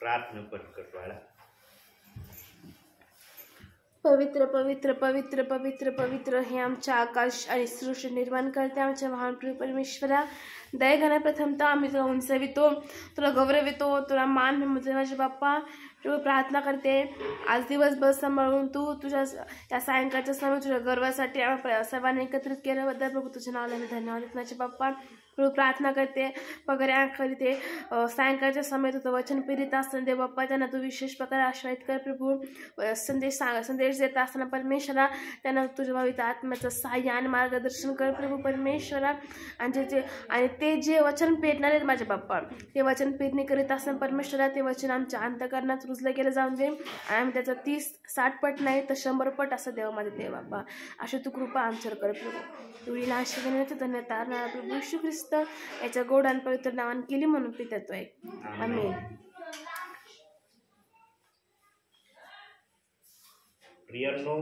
प्रार्थना पण कर बाळा. पवित्र पवित्र पवित्र पवित्र पवित्र हे आमच्या आकाश आणि सृष्टी निर्माण करते आमच्या महान प्रभू परमेश्वरा. दयाघना प्रथमतः आम्ही तुला उंचवितो, तुला गौरवितो, तुला मान म्हणजे माझे बाप्पा. प्रभू प्रार्थना करते आज दिवसभर सांभाळून तू तुझ्या या सायंकाळच्या समय तुझ्या गर्वासाठी आम्ही सर्वांनी एकत्रित केल्याबद्दल प्रभू तुझ्या नावाला मी धन्यवाद देतो माझे बाप्पा. प्रभू प्रार्थना करते पगार करीते सायंकाळच्या समय तुझं वचन पीडित असताना देव बाप्पा त्यांना तू विशेष प्रकारे आश्वासित कर प्रभू. संदेश देत असताना परमेश्वरा त्यांना तुझ्या भावित आत्म्याचं सहाय्य आणि मार्गदर्शन कर प्रभू परमेश्वरा. आणि ते जे वचन पेरणार आहेत माझ्या बाप्पा ते वचन पेरणी करीत असताना परमेश्वरा ते वचन आमच्या अंतःकरणात रुजलं गेलं जाऊन दे आणि आम्ही त्याचा 30-60 पट नाही तर 100 पट असं देवा माझे देव बाप्पा. अशी तू कृपा आमच्यावर कर प्रभू. एवढी लहानशी गणित धन्यता प्रभू येशू ख्रिस्त याच्या गोड आणि पवित्र नावाने केली म्हणून पिततोय आमेन. प्रियांनो,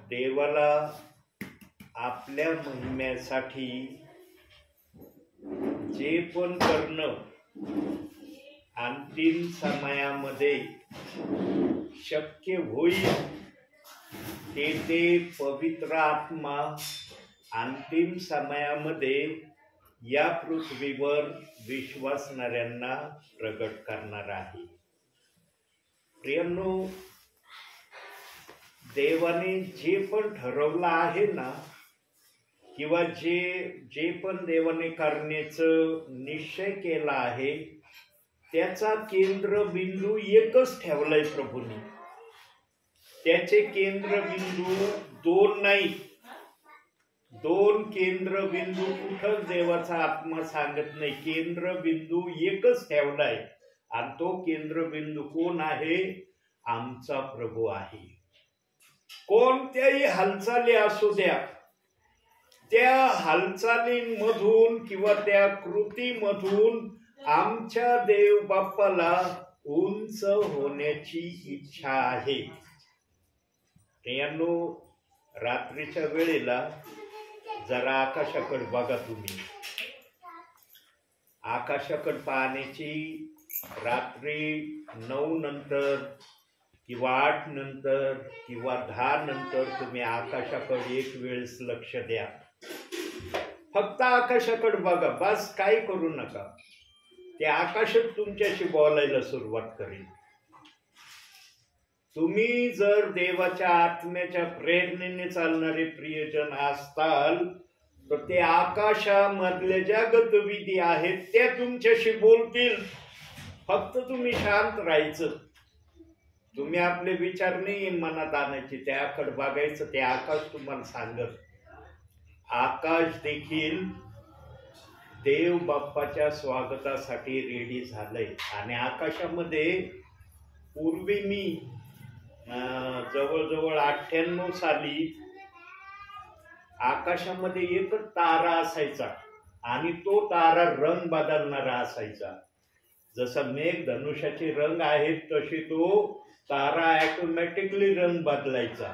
देवाला आपल्या महिम्यासाठी जे पण करणं अंतिम समयामध्ये शक्य होईल ते पवित्र आत्मा अंतिम समयामध्ये या पृथ्वीवर विश्वासणाऱ्यांना प्रगट करणार आहे. प्रियांनो, देवाने जे पण ठरवलं आहे ना किंवा जे पण देवाने करण्याचं निश्चय केला आहे त्याचा केंद्रबिंदू एकच ठेवलाय प्रभूने. त्याचे केंद्रबिंदू 2 नाही, 2 केंद्रबिंदू कुठं देवाचा आत्मा सांगत नाही. केंद्रबिंदू एकच ठेवलाय आणि तो केंद्रबिंदू कोण आहे? आमचा प्रभू आहे. कोणत्याही हालचाली असू द्या, त्या हालचालींमधून किंवा त्या कृतीमधून आमच्या देव बाप्पाला उंच होण्याची इच्छा आहे. प्रियांनो, रात्रीच्या वेळेला जरा आकाशाकडे बघा तुम्ही. आकाशाकडे पाहण्याची रात्री 9 नंतर किंवा 8 नंतर किंवा 10 नंतर तुम्ही आकाशाकडे एक वेळेस लक्ष द्या. फक्त आकाशाकडे बघा, बस काही करू नका. ते आकाशच तुमच्याशी बोलायला सुरुवात करेल. तुम्ही जर देवाच्या आत्म्याच्या प्रेरणेने चालणारे प्रियजन असताल तर ते आकाशामधल्या ज्या गतिविधी आहेत त्या तुमच्याशी बोलतील. फक्त तुम्ही शांत राहायचं. तुम्ही आपले विचार नाही मनात आणायचे, त्याकडे बघायचं. ते आकाश तुम्हाला सांगत. आकाश देखील देव बाप्पाच्या स्वागतासाठी रेडी झालंय. आणि आकाशामध्ये पूर्वी मी जवळजवळ 98 साली आकाशामध्ये एकच तारा असायचा आणि तो तारा रंग बदलणारा असायचा. जसा मेघ धनुष्याचे रंग आहेत तशी तो तारा ऑटोमॅटिकली रंग बदलायचा.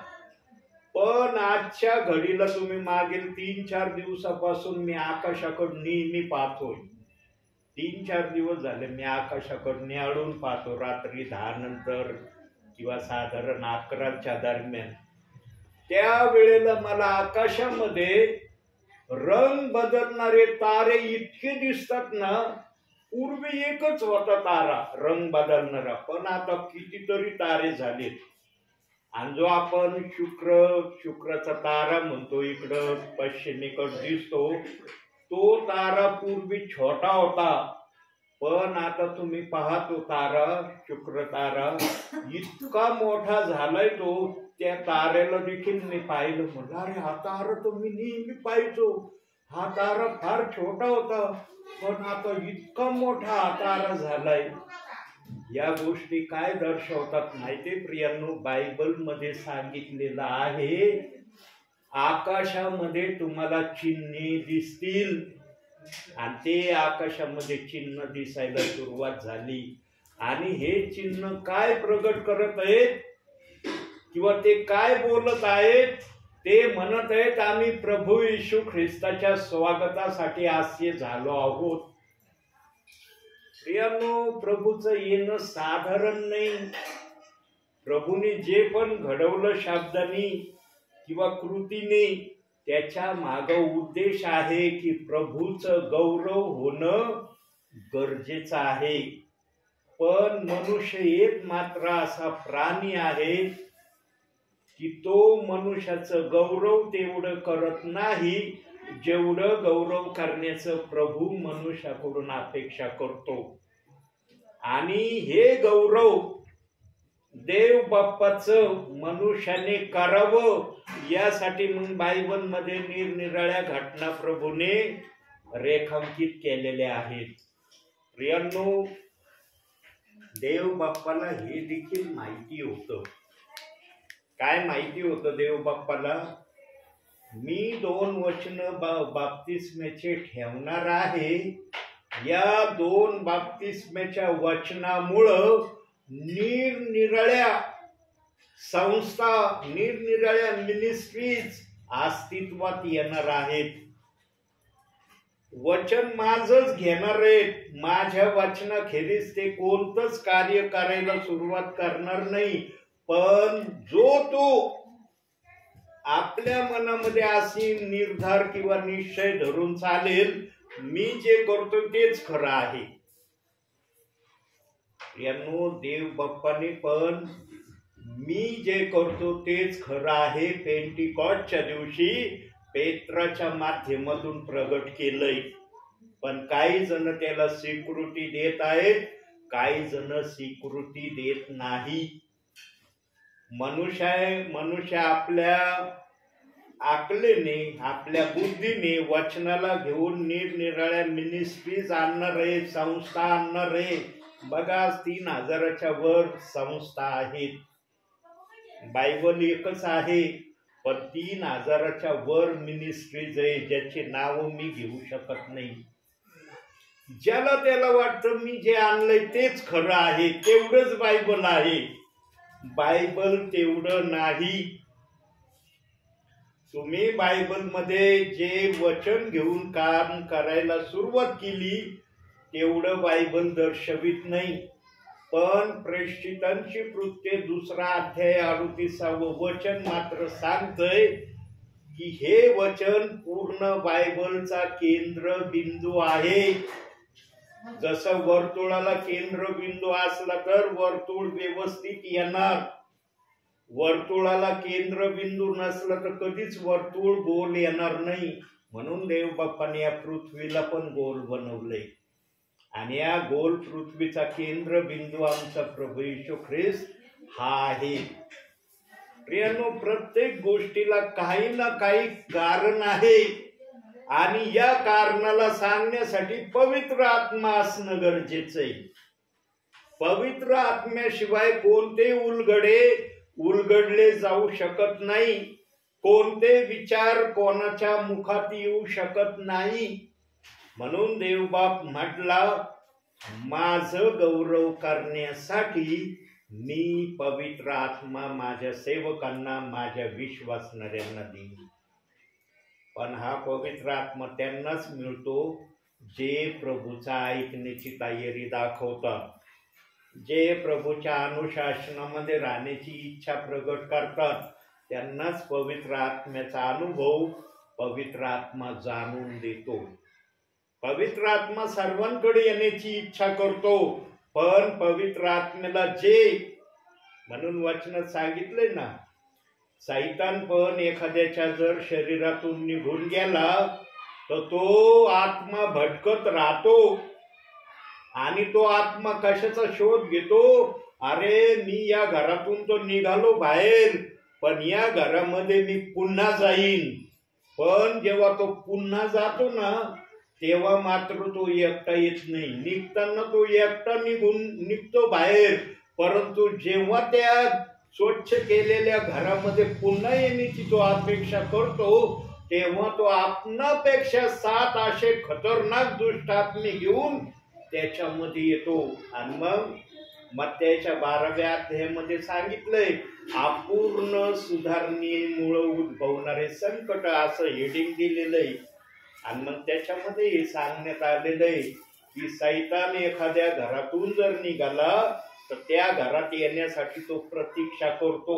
पण आजच्या घडीला तुम्ही मागील 3-4 दिवसापासून मी आकाशाकडे नेहमी पाहतोय. 3-4 दिवस झाले मी आकाशाकडे निहाळून पाहतो. रात्री 10 नंतर किंवा साधारण 11च्या दरम्यान त्या वेळेला मला आकाशामध्ये रंग बदलणारे तारे इतके दिसतात ना. पूर्वी एकच होता तारा रंग बदलणारा, पण आता कितीतरी तारे झालेत. आणि जो आपण शुक्रचा तारा म्हणतो इकडं पश्चिमेकडे दिसतो, तो तारा पूर्वी छोटा होता. पण आता तुम्ही पाहतो तारा, शुक्र तारा इतका मोठा झालाय तो. त्या ताऱ्याला देखील मी पाहिलं. म्हणलं अरे हा तारा तर मी नेहमी पाहायचो, हा तारा फार छोटा होता पण आता इतका मोठा हा तारा झालाय. या गोष्टी काय दर्शवतात माहिती प्रियांनो? बायबल मध्ये सांगितलेलं आहे आकाशामध्ये तुम्हाला चिन्हे दिसतील. आणि ते आकाशामध्ये चिन्ह दिसायला सुरुवात झाली. आणि हे चिन्ह काय प्रगट करत आहेत किंवा ते काय बोलत आहेत? ते म्हणत आहेत आम्ही प्रभू येशू ख्रिस्ताच्या स्वागतासाठी आस्य झालो आहोत. प्रियानो, प्रभूचं येणं साधारण नाही. प्रभूने जे पण घडवलं शब्दांनी किंवा कृतीने, त्याच्या माग उद्देश आहे की प्रभूचं गौरव होणं गरजेचं आहे. पण मनुष्य एक मात्र असा प्राणी आहे की तो मनुष्याचं गौरव तेवढं करत नाही जेवढं गौरव करण्याचं प्रभू मनुष्याकडून अपेक्षा करतो. आणि हे गौरव देव बाप्पाचं मनुष्याने करावं यासाठी मग बायबलमध्ये निरनिराळ्या घटना प्रभूने रेखांकित केलेल्या आहेत. प्रियांनो, देव बाप्पाला हे देखील माहिती होतं. काय माहिती होतं देव बाप्पाला? मी 2 वचन बाप्तिस्म्याचे ठेवणार आहे. या 2 बाप्तिस्म्याच्या वचनामुळं निरनिराळ्या संस्था, निरनिराळ्या मिनिस्ट्रीज अस्तित्वात येणार आहेत. वचन माझंच घेणार आहेत. माझ्या वचनाखेरीज ते कोणतंच कार्य करायला सुरुवात करणार नाही. पण जो तो आपल्या मनामध्ये अशी निर्धार किंवा निश्चय धरून चालेल, मी जे करतो तेच खरं आहे. यांनो, देव बाप्पाने पण मी जे करतो तेच खरं आहे पेंटिकॉस्टच्या दिवशी पेत्राच्या माध्यमातून प्रगट केलंय. पण काही जण त्याला स्वीकृती देत आहेत, काही जण स्वीकृती देत नाही. मनुष्य आपल्या आकलेने, आपल्या बुद्धीने वचनाला घेऊन निरनिराळ्या मिनिस्ट्रीज आणणार आहे, संस्था आणणार आहे. बघा, 3000च्या वर संस्था आहेत. बायबल एकच आहे, पण 3000च्या वर मिनिस्ट्रीज आहे ज्याचे नाव मी घेऊ शकत नाही. ज्याला त्याला वाटतं मी जे आणलंय तेच खरं आहे, तेवढंच बायबल आहे. बायबल तेवढं नाही. तुम्ही बायबलमध्ये जे वचन घेऊन काम करायला सुरुवात केली तेवढं बायबल दर्शवित नाही. पण प्रेषितांची कृत्ये 2 अध्याय 38 वचन मात्र सांगतंय की हे वचन पूर्ण बायबलचा केंद्रबिंदू आहे. जसं वर्तुळाला केंद्रबिंदू असला तर वर्तुळ व्यवस्थित येणार. वर्तुळाला केंद्रबिंदू नसलं तर कधीच वर्तुळ गोल येणार नाही. म्हणून देव बाप्पाने या पृथ्वीला पण गोल बनवलंय. आणि या गोल पृथ्वीचा केंद्रबिंदू आमचा प्रभू येशू ख्रिस्त हा आहे. प्रियांनो, प्रत्येक गोष्टीला काही ना काही कारण आहे. आणि या कारणाला सांगण्यासाठी पवित्र आत्मा असणं गरजेचं आहे. पवित्र आत्म्याशिवाय कोणते उलगडले जाऊ शकत नाही. कोणते विचार कोणाच्या मुखात येऊ शकत नाही. म्हणून देवबाप म्हटला, माझं गौरव करण्यासाठी मी पवित्र आत्मा माझ्या सेवकांना, माझ्या विश्वासणाऱ्यांना देईन. पण हा पवित्र आत्मा त्यांनाच मिळतो जे प्रभूचा ऐकण्याची तयारी दाखवतात, जे प्रभूच्या अनुशासनामध्ये राहण्याची इच्छा प्रगट करतात. त्यांनाच पवित्र आत्म्याचा अनुभव पवित्र आत्मा जाणून देतो. पवित्र आत्मा सर्वांकडे येण्याची इच्छा करतो. पण पवित्र आत्म्याला म्हणून वचनात सांगितलंय ना, सैतान पण एखाद्याच्या जर शरीरातून निघून गेला तर तो आत्मा भटकत राहतो. आणि तो आत्मा कशाचा शोध घेतो? अरे, मी या घरातून तो निघालो बाहेर, पण या घरामध्ये मी पुन्हा जाईन. पण जेव्हा तो पुन्हा जातो ना, तेव्हा मात्र तो एकटा येत नाही. निघताना तो एकटा निघतो बाहेर, परंतु जेव्हा त्या स्वच्छ केलेल्या घरामध्ये पुन्हा येण्याची तो अपेक्षा करतो, तेव्हा तो आपणापेक्षा 7 असे खतरनाक दुष्ट आत्मे घेऊन त्याच्यामध्ये येतो. आणि मग मत्थ्याच्या 12व्या अध्यायामध्ये सांगितलंय, अपूर्ण सुधारणेमुळे उद्भवणारे संकट असं हेडिंग दिलेलं आहे. आणि मग त्याच्यामध्ये हे सांगण्यात आलेलं आहे की सैतान एखाद्या घरातून जर निघाला तर त्या घरात येण्यासाठी तो प्रतीक्षा करतो,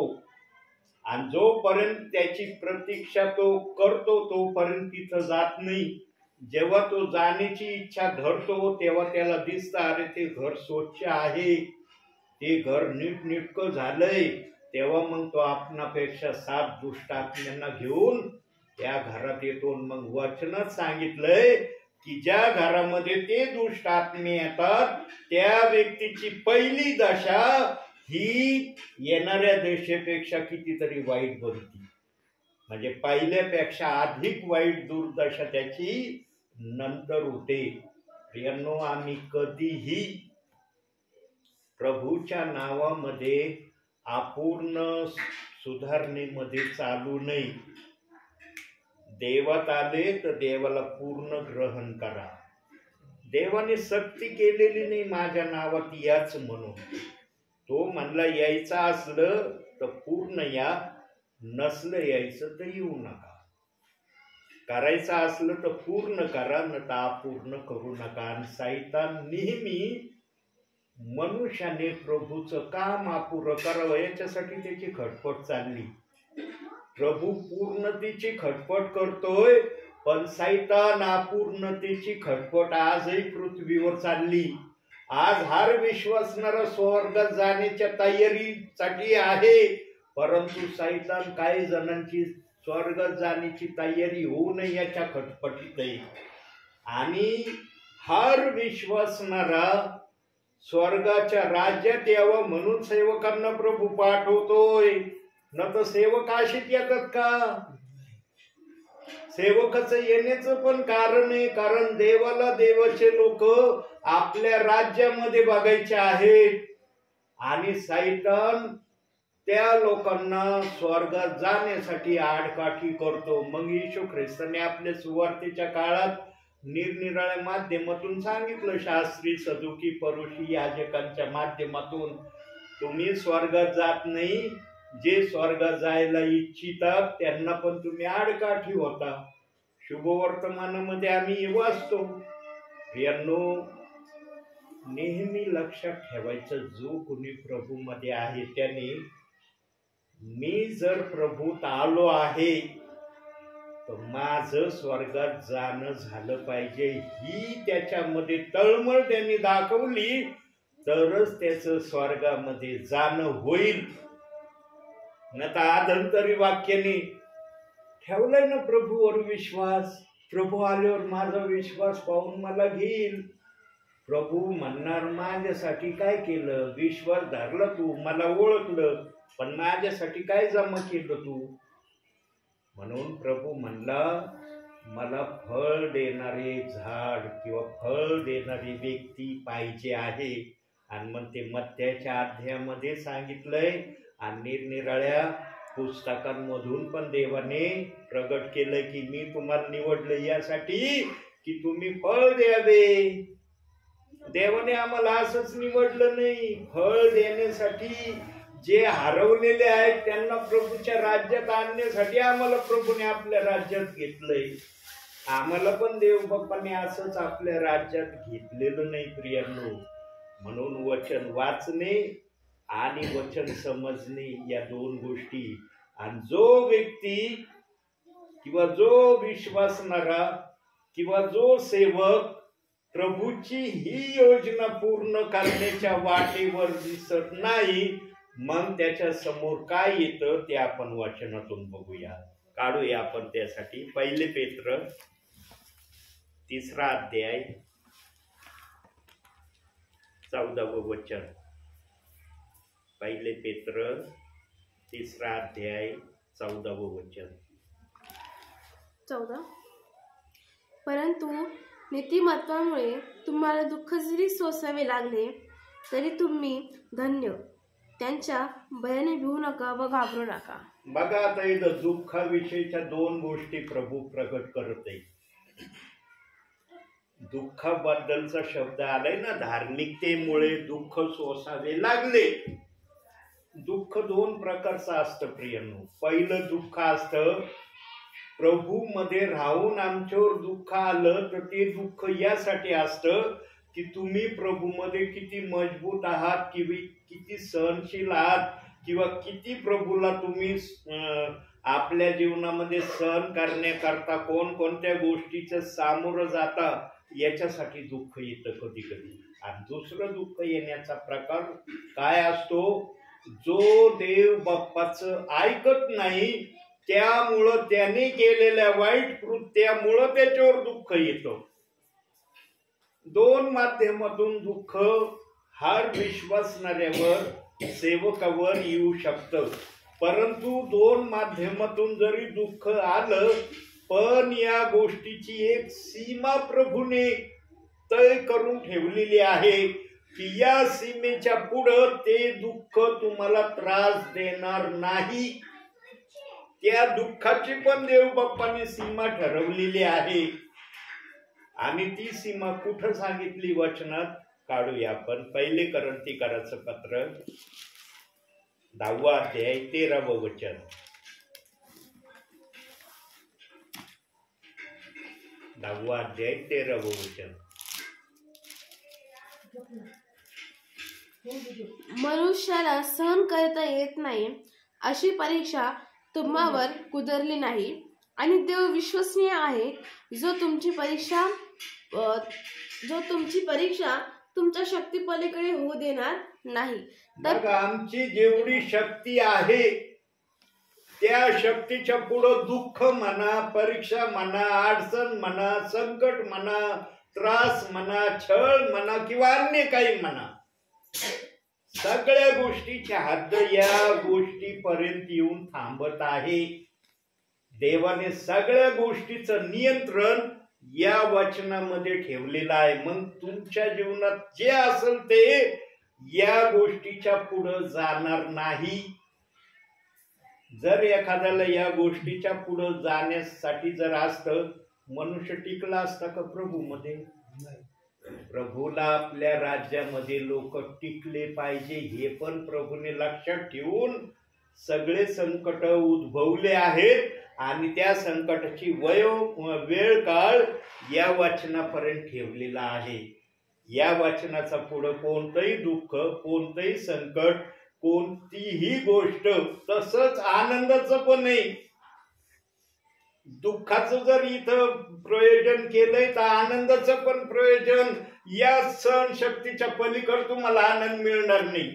आणि जोपर्यंत त्याची प्रतीक्षा तो करतो तोपर्यंत तिथं जात नाही. जेव्हा तो जाण्याची इच्छा धरतो तेव्हा त्याला दिसतं, अरे ते घर स्वच्छ आहे, ते घर नीटनेटकं झालंय. तेव्हा मग तो आपणापेक्षा 7 दुष्ट आत्म्यांना घेऊन त्या घरात येतो. मग वचनात सांगितलंय की ज्या घरामध्ये ते दुष्ट आत्मे येतात त्या व्यक्तीची पहिली दशा ही येणाऱ्या दशेपेक्षा कितीतरी वाईट बनते. म्हणजे पहिल्यापेक्षा अधिक वाईट दुर्दशा त्याची नंतर होते. प्रियांनो, आम्ही कधीही प्रभूच्या नावामध्ये अपूर्ण सुधारणेमध्ये चालू नाही. देवात आले तर देवाला पूर्ण ग्रहण करा. देवाने सक्ती केलेली नाही माझ्या नावात याच म्हणून. तो म्हणला यायचं असलं तर पूर्ण या, नसलं यायचं तर येऊ नका. करायचं असलं तर पूर्ण करा, न तर अपूर्ण करू नका. आणि सैतान नेहमी मनुष्याने प्रभूचं काम अपुरं करावं याच्यासाठी त्याची खटपट चालली. प्रभू पूर्णतेची खटपट करतोय, पण सैतान अपूर्णतेची खटपट आजही पृथ्वीवर चालली. आज हर विश्वासणारा स्वर्गात जाण्याच्या तयारीसाठी आहे, परंतु सैतान काही जणांची स्वर्गात जाण्याची तयारी होऊ नये याच्या खटपटीत आहे. आणि हर विश्वासणारा स्वर्गाच्या राज्यात यावं म्हणून सेवकांना प्रभू पाठवतोय, न तर सेवक अशीच येतात का? सेवकाचं येण्याचं पण कारण आहे, कारण देवाला देवाचे लोक आपल्या राज्यामध्ये बघायचे आहेत. आणि सैतान त्या लोकांना स्वर्गात जाण्यासाठी आडकाठी करतो. मग येशू ख्रिस्ताने आपल्या सुवार्तेच्या काळात निरनिराळ्या माध्यमातून सांगितलं, शास्त्री, सदुकी, परुषी, याजकांच्या माध्यमातून, तुम्ही स्वर्गात जात नाही, जे स्वर्गात जायला इच्छितात त्यांना पण तुम्ही आडकाठी होता. शुभवर्तमानामध्ये आम्ही वाचतो. प्रियांनो, नेहमी लक्षात ठेवायचं, जो कोणी प्रभूमध्ये आहे त्याने, मी जर प्रभूत आलो आहे तर माझं स्वर्गात जाणं झालं पाहिजे, ही त्याच्यामध्ये तळमळ त्यांनी दाखवली तरच त्याचं स्वर्गामध्ये जाणं होईल. न तर आदंतरी वाक्याने ठेवलाय ना प्रभूवर विश्वास, प्रभू आल्यावर माझा विश्वास पाहून मला घेईल. प्रभू म्हणणार, माझ्यासाठी काय केलं? विश्वास धरला तू, मला ओळखलं, पण माझ्यासाठी काय जमा केलं तू? म्हणून प्रभू म्हणला, मला फळ देणारे झाड किंवा फळ देणारी व्यक्ती पाहिजे आहे. आणि मग ते मत्थ्याच्या अध्यायामध्ये सांगितलंय, आणि निरनिराळ्या पुस्तकांमधून पण देवाने प्रगट केलं की मी तुम्हाला निवडलं यासाठी की तुम्ही फळ द्यावे. देवाने आम्हाला असंच निवडलं नाही, फळ देण्यासाठी. जे हरवलेले आहेत त्यांना प्रभूच्या राज्यात आणण्यासाठी आम्हाला प्रभूने आपल्या राज्यात घेतलंय. आम्हाला पण देव बाप्पाने असंच आपल्या राज्यात घेतलेलं नाही प्रियांनो. म्हणून वचन वाचणे आणि वचन समजणे या 2 गोष्टी. आणि जो व्यक्ती किंवा जो विश्वासणारा किंवा जो सेवक प्रभूची ही योजना पूर्ण करण्याच्या वाटेवर दिसत नाही, मग त्याच्या समोर काय येतं ते आपण वचनातून बघूया, काढूया आपण त्यासाठी. 1 पेत्र 3 अध्याय 14वं वचन. 1 पेत्र 3 अध्याय 14वं वचन. 14. परंतु नीतिमत्वामुळे तुम्हाला दुःख जरी सोसावे लागले तरी तुम्ही धन्य, त्यांच्या भयाने भिवू नका व घाबरू नका. बघा, आता इथं दुःखाविषयीच्या 2 गोष्टी प्रभू प्रगट करत आहे. दुःखाबद्दलचा शब्द आलाय ना, धार्मिकतेमुळे दुःख सोसावे लागले. दुःख 2 प्रकारचं असतं प्रियांनो. पहिलं दुःख असतं प्रभू मध्ये राहून आमच्यावर दुःख आलं तर ते दुःख यासाठी असतं की तुम्ही प्रभूमध्ये किती मजबूत आहात, किती सहनशील आहात, किंवा किती प्रभूला तुम्ही आपल्या जीवनामध्ये सहन करण्याकरता कोणकोणत्या गोष्टीचं सामोरं जाता, याच्यासाठी दुःख येतं कधी कधी. आणि दुसरं दुःख येण्याचा प्रकार काय असतो, जो देव बाप्पाचं ऐकत नाही, त्यामुळं त्याने केलेल्या वाईट कृत्यामुळं त्याच्यावर दुःख येतं. दोन माध्यमातून दुःख हर विश्वासणाऱ्यावर, सेवकावर येऊ शकतं. परंतु दोन माध्यमातून जरी दुःख आलं, पण या गोष्टीची एक सीमा प्रभूने तय करून ठेवलेली आहे की या सीमेच्या पुढं ते दुःख तुम्हाला त्रास देणार नाही. त्या दुःखाची पण देव बाप्पाने सीमा ठरवलेली आहे. आणि ती सीमा कुठं सांगितली वचनात, काढूया आपण. पहिले कोरिन्थीकराचं पत्र 10वा अध्याय 13व वचन. 10वा अध्याय 13व वचन. मनुष्याला सहन करता येत नाही अशी परीक्षा तुम्हावर कुदरली नाही, आणि देव विश्वसनीय आहे, जो तुमची परीक्षा तुमच्या शक्ती पलीकडे होऊ देणार नाही. तर आमची जेवढी शक्ती आहे त्या शक्तीच्या पुढं दुःख म्हणा, परीक्षा म्हणा, अडचण म्हणा, संकट म्हणा, त्रास म्हणा, छळ म्हणा, किंवा अन्य काही म्हणा, सगळ्या गोष्टीची हद्द या गोष्टीपर्यंत येऊन थांबत आहे. देवाने सगळ्या गोष्टीचं नियंत्रण या वचनामध्ये ठेवलेलं आहे. मग तुमच्या जीवनात जे असेल ते या गोष्टीच्या पुढं जाणार नाही. जर एखाद्याला या गोष्टीच्या पुढं जाण्यासाठी जर असतं, मनुष्य टिकला असता का प्रभूमध्ये? प्रभूला आपल्या राज्यामध्ये लोक टिकले पाहिजे हे पण प्रभूने लक्षात ठेवून सगळे संकट उद्भवले आहेत. आणि त्या संकटाची वेळ काळ या वचनापर्यंत ठेवलेला आहे. या वचनाचा पुढं कोणतंही दुःख, कोणतंही संकट, कोणतीही गोष्ट, तसंच आनंदाचं पण नाही. दुःखाचं जर इथं प्रयोजन केलंय तर आनंदाचं पण प्रयोजन, या सहनशक्तीच्या पलीकडे तुम्हाला आनंद मिळणार नाही.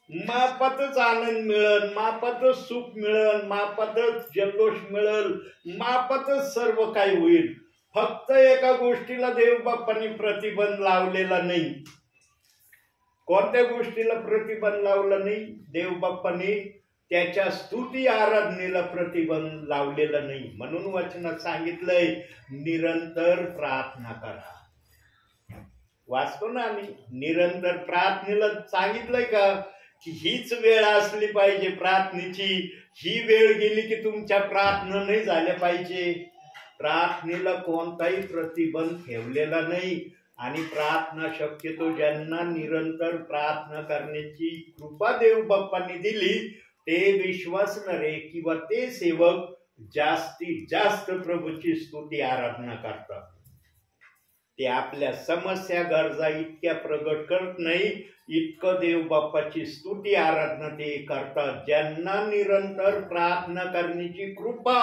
मापातच आनंद मिळेल, मापातच सुख मिळेल, मापातच जल्लोष मिळेल, मापातच सर्व काही होईल. फक्त एका गोष्टीला देव बाप्पांनी प्रतिबंध लावलेला नाही. कोणत्या गोष्टीला प्रतिबंध लावला नाही? देव बाप्पांनी त्याच्या स्तुती आराधनेला प्रतिबंध लावलेला नाही. म्हणून वचनात सांगितलंय, निरंतर प्रार्थना करा. वाचतो ना आम्ही, निरंतर प्रार्थनेला सांगितलंय का की हीच वेळ असली पाहिजे प्रार्थनेची. ही वेळ गेली की तुमच्या प्रार्थना नाही झाल्या पाहिजे. प्रार्थनेला कोणताही प्रतिबंध ठेवलेला नाही. आणि प्रार्थना शक्यतो ज्यांना निरंतर प्रार्थना करण्याची कृपा देव बाप्पांनी दिली, ते विश्वासणारे किंवा ते सेवक जास्तीत जास्त प्रभूची स्तुती आराधना करतात. ते आपल्या समस्या, गरजा इतक्या प्रगट करत नाही, इतकं देव बाप्पाची स्तुती आराधना ते करतात. ज्यांना निरंतर प्रार्थना करण्याची कृपा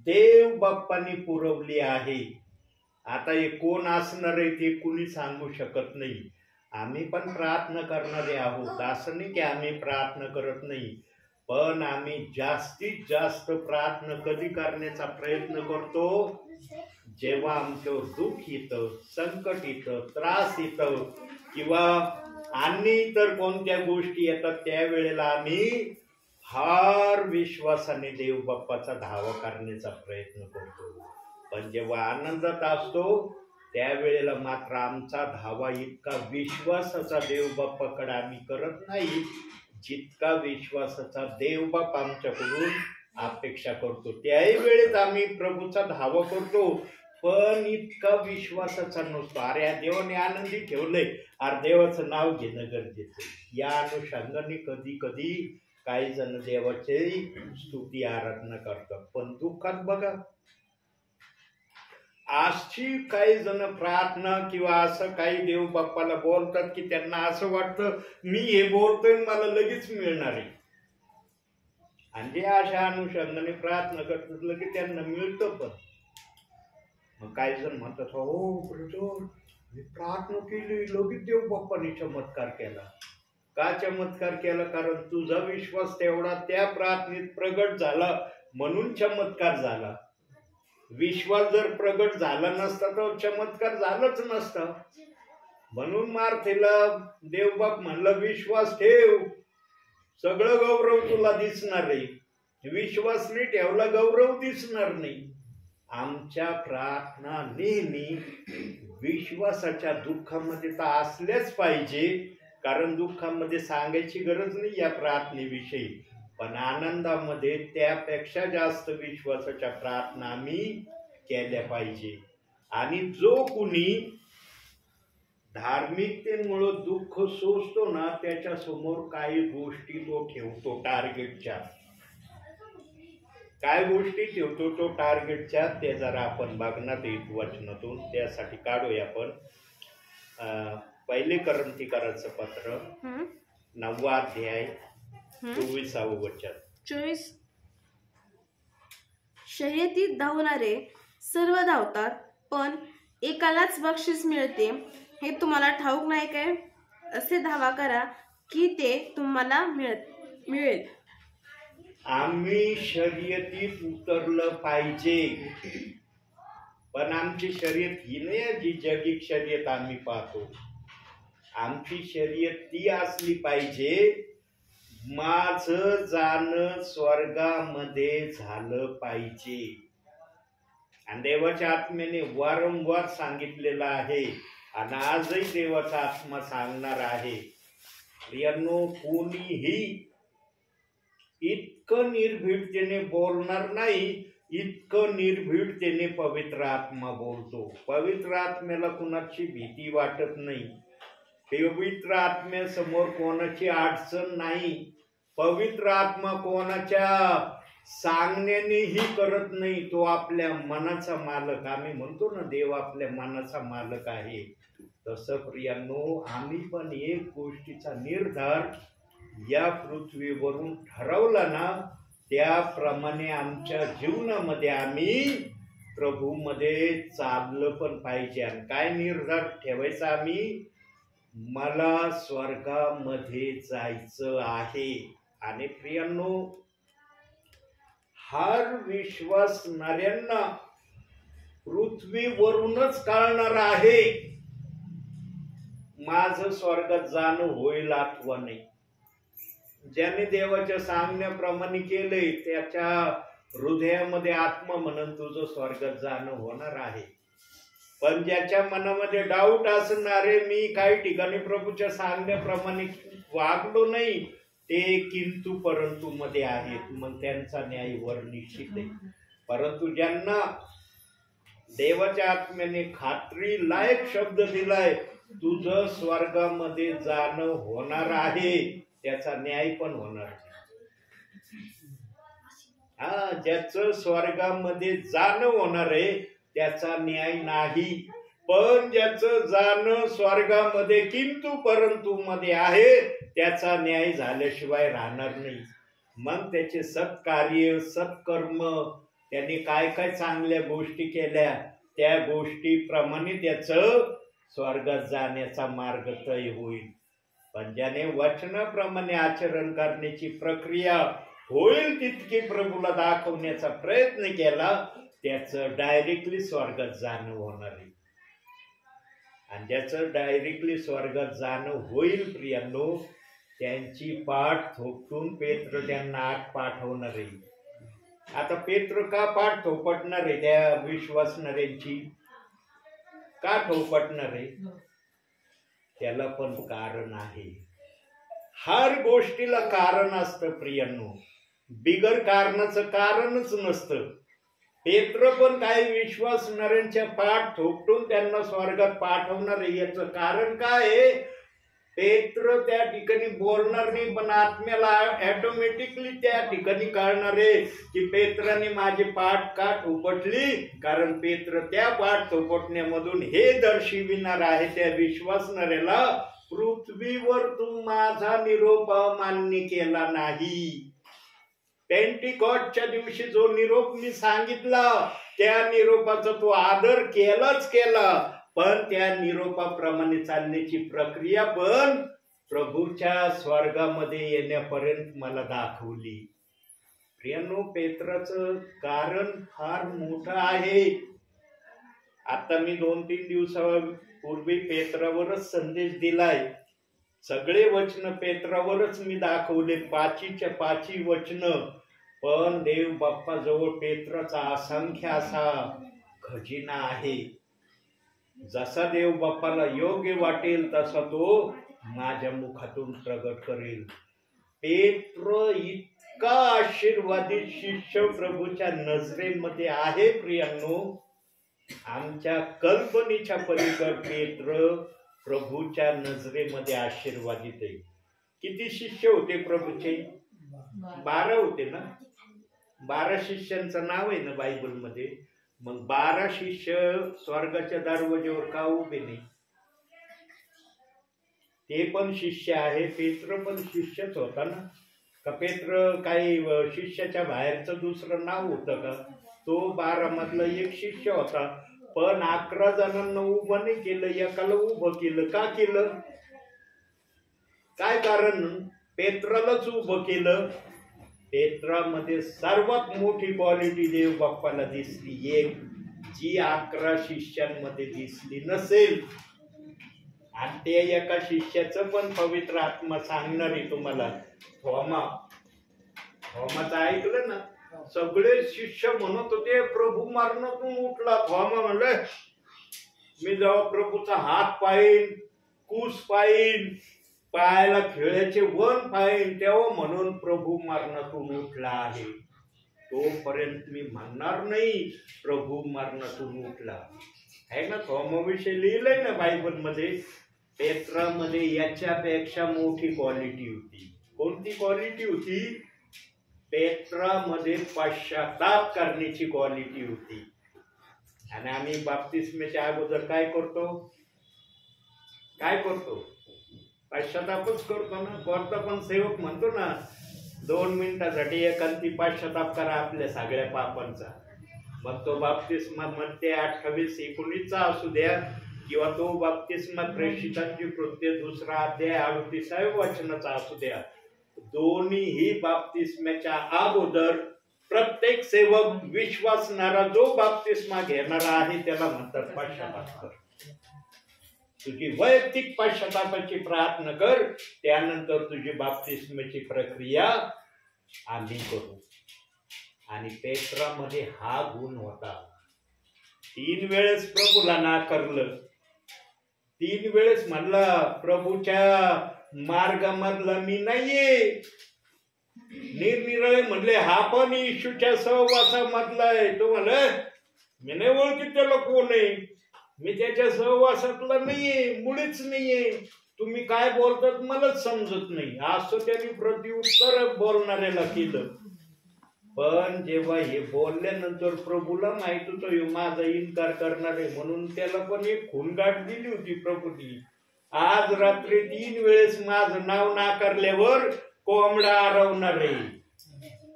देव बाप्पांनी पुरवली आहे. आता हे कोण असणार आहे ते कुणी सांगू शकत नाही. आम्ही पण प्रार्थना करणारे आहोत, असं नाही की आम्ही प्रार्थना करत नाही. पण आम्ही जास्तीत जास्त प्रार्थना कधी करण्याचा प्रयत्न करतो? जेव्हा आमच्यावर दुःख येतं, संकट येतं, त्रास येतं, किंवा आणि इतर कोणत्या गोष्टी येतात, त्यावेळेला आम्ही फार विश्वासाने देव बाप्पाचा धावा करण्याचा प्रयत्न करतो. पण जेव्हा आनंदात असतो त्यावेळेला मात्र आमचा धावा इतका विश्वासाचा देव बाप्पाकडे आम्ही करत नाही, जितका विश्वासाचा देव बाप आमच्याकडून अपेक्षा करतो. त्याही वेळेत आम्ही प्रभूचा धावा करतो, पण इतका विश्वासाचा नसतो. अरे देवाने आनंदी ठेवलंय, अरे देवाचं नाव घेणं गरजेचं. या अनुषंगाने कधी कधी काही जण देवाची स्तुती आराधना करतात. पण दुःखात बघा, अशी काही जण प्रार्थना किंवा असं काही देव बाप्पाला बोलतात की त्यांना असं वाटतं मी हे बोलतोय मला लगेच मिळणार आहे, आणि जे अशा अनुषंगाने प्रार्थना करतात लगेच त्यांना मिळतं. पण मग काही जण म्हणतात हो ब्रदर मी प्रार्थना केली लगेच देव बाप्पाने चमत्कार केला. का चमत्कार केला? कारण तुझा विश्वास तेवढा त्या प्रार्थनेत प्रगट झाला म्हणून चमत्कार झाला. विश्वास जर प्रगट झाला नसता तर चमत्कार झालाच नसता. म्हणून मार्थेला देवबाप म्हणलं विश्वास ठेव, सगळं गौरव तुला दिसणार आहे. विश्वास नाही ठेवला गौरव दिसणार नाही. आमच्या प्रार्थना नेहमी विश्वासाच्या दुःखामध्ये तर असल्याच पाहिजे, कारण दुःखामध्ये सांगायची गरज नाही या प्रार्थनेविषयी, पण आनंदामध्ये त्यापेक्षा जास्त विश्वासाच्या प्रार्थना आम्ही केल्या पाहिजे. आणि जो कुणी धार्मिकतेमुळे दुःख सोसतो ना त्याच्या समोर काही गोष्टी तो ठेवतो टार्गेटच्या. काय गोष्टी ठेवतो तो टार्गेटच्या ते जरा आपण बघणार येत वचनातून. त्यासाठी काढूया आपण पहिले करंथीकरांचं पत्र 9वा अध्याय 24वे वचन. 24. शर्यतीत धावणारे सर्व धावतात, पण एकालाच बक्षीस मिळते हे तुम्हाला ठाऊक नाही काय? असे धावा करा की ते तुम्हाला मिळेल. आम्ही शर्यतीत उतरलं पाहिजे, पण आमची शर्यत ही नाही जी जगिक शर्यत आम्ही पाहतो. आमची शर्यत ती असली पाहिजे माझं जाणं स्वर्गामध्ये झालं पाहिजे. आणि देवाच्या आत्म्याने वारंवार सांगितलेलं आहे आणि आजही देवाचा आत्मा सांगणार आहे. प्रियांनो, कोणीही इतकं निर्भीडतेने बोलणार नाही इतकं निर्भीडतेने पवित्र आत्मा बोलतो. पवित्र आत्म्याला कुणाची भीती वाटत नाही. पवित्र आत्म्यासमोर कोणाची अडचण नाही. पवित्र आत्मा कोणाच्या सांगण्यानेही करत नाही. तो आपल्या मनाचा मालक. आम्ही म्हणतो ना देव आपल्या मनाचा मालक आहे. तसं प्रियांनो आम्ही पण एक गोष्टीचा निर्धार या पृथ्वीवरून ठरवला ना त्याप्रमाणे आमच्या जीवनामध्ये आम्ही प्रभूमध्ये चाललं पण पाहिजे. आणि काय निर्धार ठेवायचा आम्ही? मला स्वर्गामध्ये जायचं आहे. आणि प्रियांनो हर विश्वासणाऱ्यांना पृथ्वीवरूनच कळणार आहे माझं स्वर्गात जाणं होईल अथवा नाही. ज्याने देवाच्या सांगण्याप्रमाणे केलंय त्याच्या हृदयामध्ये आत्मा म्हणून तुझं स्वर्गात जाणं होणार आहे. पण ज्याच्या मनामध्ये डाऊट असणारे मी काही ठिकाणी प्रभूच्या सांगण्याप्रमाणे वागलो नाही ते किंतु परंतु मध्ये आहेत, मग त्यांचा न्याय वर निश्चित आहे. परंतु ज्यांना देवाच्या आत्म्याने खात्री लायक शब्द दिलाय तुझं स्वर्गामध्ये जाणं होणार आहे त्याचा न्याय पण होणार. ज्याचं स्वर्गामध्ये जाणं होणार आहे त्याचा न्याय नाही. पण ज्याचं जाणं स्वर्गामध्ये किंतु परंतु मध्ये आहे त्याचा न्याय झाल्याशिवाय राहणार नाही. मग त्याचे सत्कार्य सत्कर्म त्यांनी काय काय चांगल्या गोष्टी केल्या त्या गोष्टीप्रमाणे त्याचं स्वर्गात जाण्याचा मार्ग तय होईल. पण ज्याने वचनाप्रमाणे आचरण करण्याची प्रक्रिया होईल तितकी प्रभूला दाखवण्याचा प्रयत्न केला त्याचं डायरेक्टली स्वर्गात जाणं होणार आहे. आणि ज्याचं डायरेक्टली स्वर्गात जाणं होईल प्रियांनो त्यांची पाठ थोपटून पेत्र त्यांना आत पाठवणार आहे. आता पेत्र का पाठ थोपटणार आहे त्या विश्वासणाऱ्यांची? का थोपटणार आहे? त्याला पण कारण आहे. हर गोष्टीला कारण असतं प्रियांनो, बिगर कारणाचं कारणच नसतं. पेत्र पण काही विश्वासणाऱ्यांच्या पाठ थोपटून त्यांना स्वर्गात पाठवणार आहे. याचं कारण काय आहे? पेत्र त्या ठिकाणी बोलणार नाही, पण आत्म्याला ऑटोमॅटिकली त्या ठिकाणी कळणार आहे की पेत्राने माझी पाठ का थोपटली, कारण पेत्र त्या पाठ थोपटण्यामधून हे दर्शविणार आहे त्या विश्वासणाऱ्याला, पृथ्वीवर तू माझा निरोप मान्य केला नाही. पेंटिकॉस्टच्या दिवशी जो निरोप मी सांगितला त्या निरोपाचा तो आदर केलाच केला, पण त्या निरोपाप्रमाणे चालण्याची प्रक्रिया पण प्रभूच्या स्वर्गामध्ये येण्यापर्यंत मला दाखवली. प्रियांनो, पेत्राचं कारण फार मोठं आहे. आता मी 2-3 दिवसापूर्वी पेत्रावरच संदेश दिलाय. सगळे वचन पेत्रावरच मी दाखवले, 5च्या 5 वचन. पण देव बाप्पा जवळ पेत्राचा असंख्य असा खजिना आहे. जसा देव बाप्पाला योग्य वाटेल तसा तो माझ्या मुखातून प्रगट करेल. पेत्र इतका आशीर्वादित शिष्य प्रभूच्या नजरेमध्ये आहे. प्रियांनो, आमच्या कल्पनेच्या पलीकडे पेत्र प्रभूच्या नजरेमध्ये आशीर्वादित आहे. किती शिष्य होते प्रभूचे? 12 होते ना. 12 शिष्यांचं नाव आहे ना बायबलमध्ये. मग 12 शिष्य स्वर्गाच्या दरवाजेवर का उभे नाही? ते पण शिष्य आहे. पेत्र पण शिष्यच होता ना. का पेत्र काही शिष्याच्या बाहेरचं दुसरं नाव होतं का? तो 12 मधला एक शिष्य होता. पण 11 जणांना उभं नाही केलं, एकाला उभं केलं. का केलं? काय कारण? पेत्रालाच उभं केलं. पेत्रामध्ये सर्वात मोठी क्वालिटी देव बाप्पाला दिसली, एक जी 11 शिष्यांमध्ये दिसली नसेल. आणि ते एका शिष्याचं पण पवित्र आत्मा सांगणार आहे तुम्हाला. थोमाचं ऐकलं ना? सगळे शिष्य म्हणत होते प्रभू मरणातून उठला. थोमा म्हणले मी जेव्हा प्रभूचा हात पाहिन, कूस पाहिन, पायाला खिळ्याचे वन पाहिन, तेव्हा म्हणून प्रभू मरणातून उठला आहे. तोपर्यंत मी म्हणणार नाही प्रभू मरणातून उठला. आहे ना? थोमाविषयी लिहिलंय ना बायबलमध्ये. पेत्रामध्ये याच्यापेक्षा मोठी क्वालिटी होती. कोणती क्वालिटी होती? पेत्रामध्ये पश्चाताप करण्याची क्वालिटी होती. आणि आम्ही बाप्तिस्मेच्या अगोदर काय करतो? पश्चातापच करतो ना. कोणता पण सेवक म्हणतो ना 2 मिनिटासाठी एकांती पश्चाताप करा आपल्या सगळ्या पापांचा. मग तो बाप्तिस्मा मध्ये 28-19 असू द्या, किंवा तो बाप्तिस्मा प्रेषितांची कृत्य 2 अध्याय 38 वचनाचा असू द्या, दोन्हीही बाप्तिस्म्याच्या अगोदर प्रत्येक सेवक विश्वासणारा जो बाप्तिस्मा घेणारा आहे त्याला म्हणतात पश्चाताप कर. तुझी वैयक्तिक पश्चातापाची प्रार्थना कर, त्यानंतर तुझी बाप्तिस्माची प्रक्रिया आम्ही करू. आणि पेत्रामध्ये हा गुण होता. 3 वेळेस प्रभूला नाकारलं. 3 वेळेस म्हणला प्रभूच्या मार्गामधला मी नाहीये. निरनिराळे म्हणले हा पण येशूच्या सहवासामधला आहे. तो म्हणले मी नाही ओळखीत त्याला कोण आहे, मी त्याच्या सहवासातला नाहीये, मुळीच नाहीये, तुम्ही काय बोलतात मलाच समजत नाही, असं त्यांनी प्रत्युत्तर बोलणाऱ्याला केलं. पण जेव्हा हे बोलल्यानंतर प्रभूला माहित होतं माझा इन्कार करणार आहे, म्हणून त्याला पण एक खूनगाठ दिली होती प्रभूनी. आज रात्री 3 वेळेस माझं नाव नाकारल्यावर कोंबडा आरवणार आहे,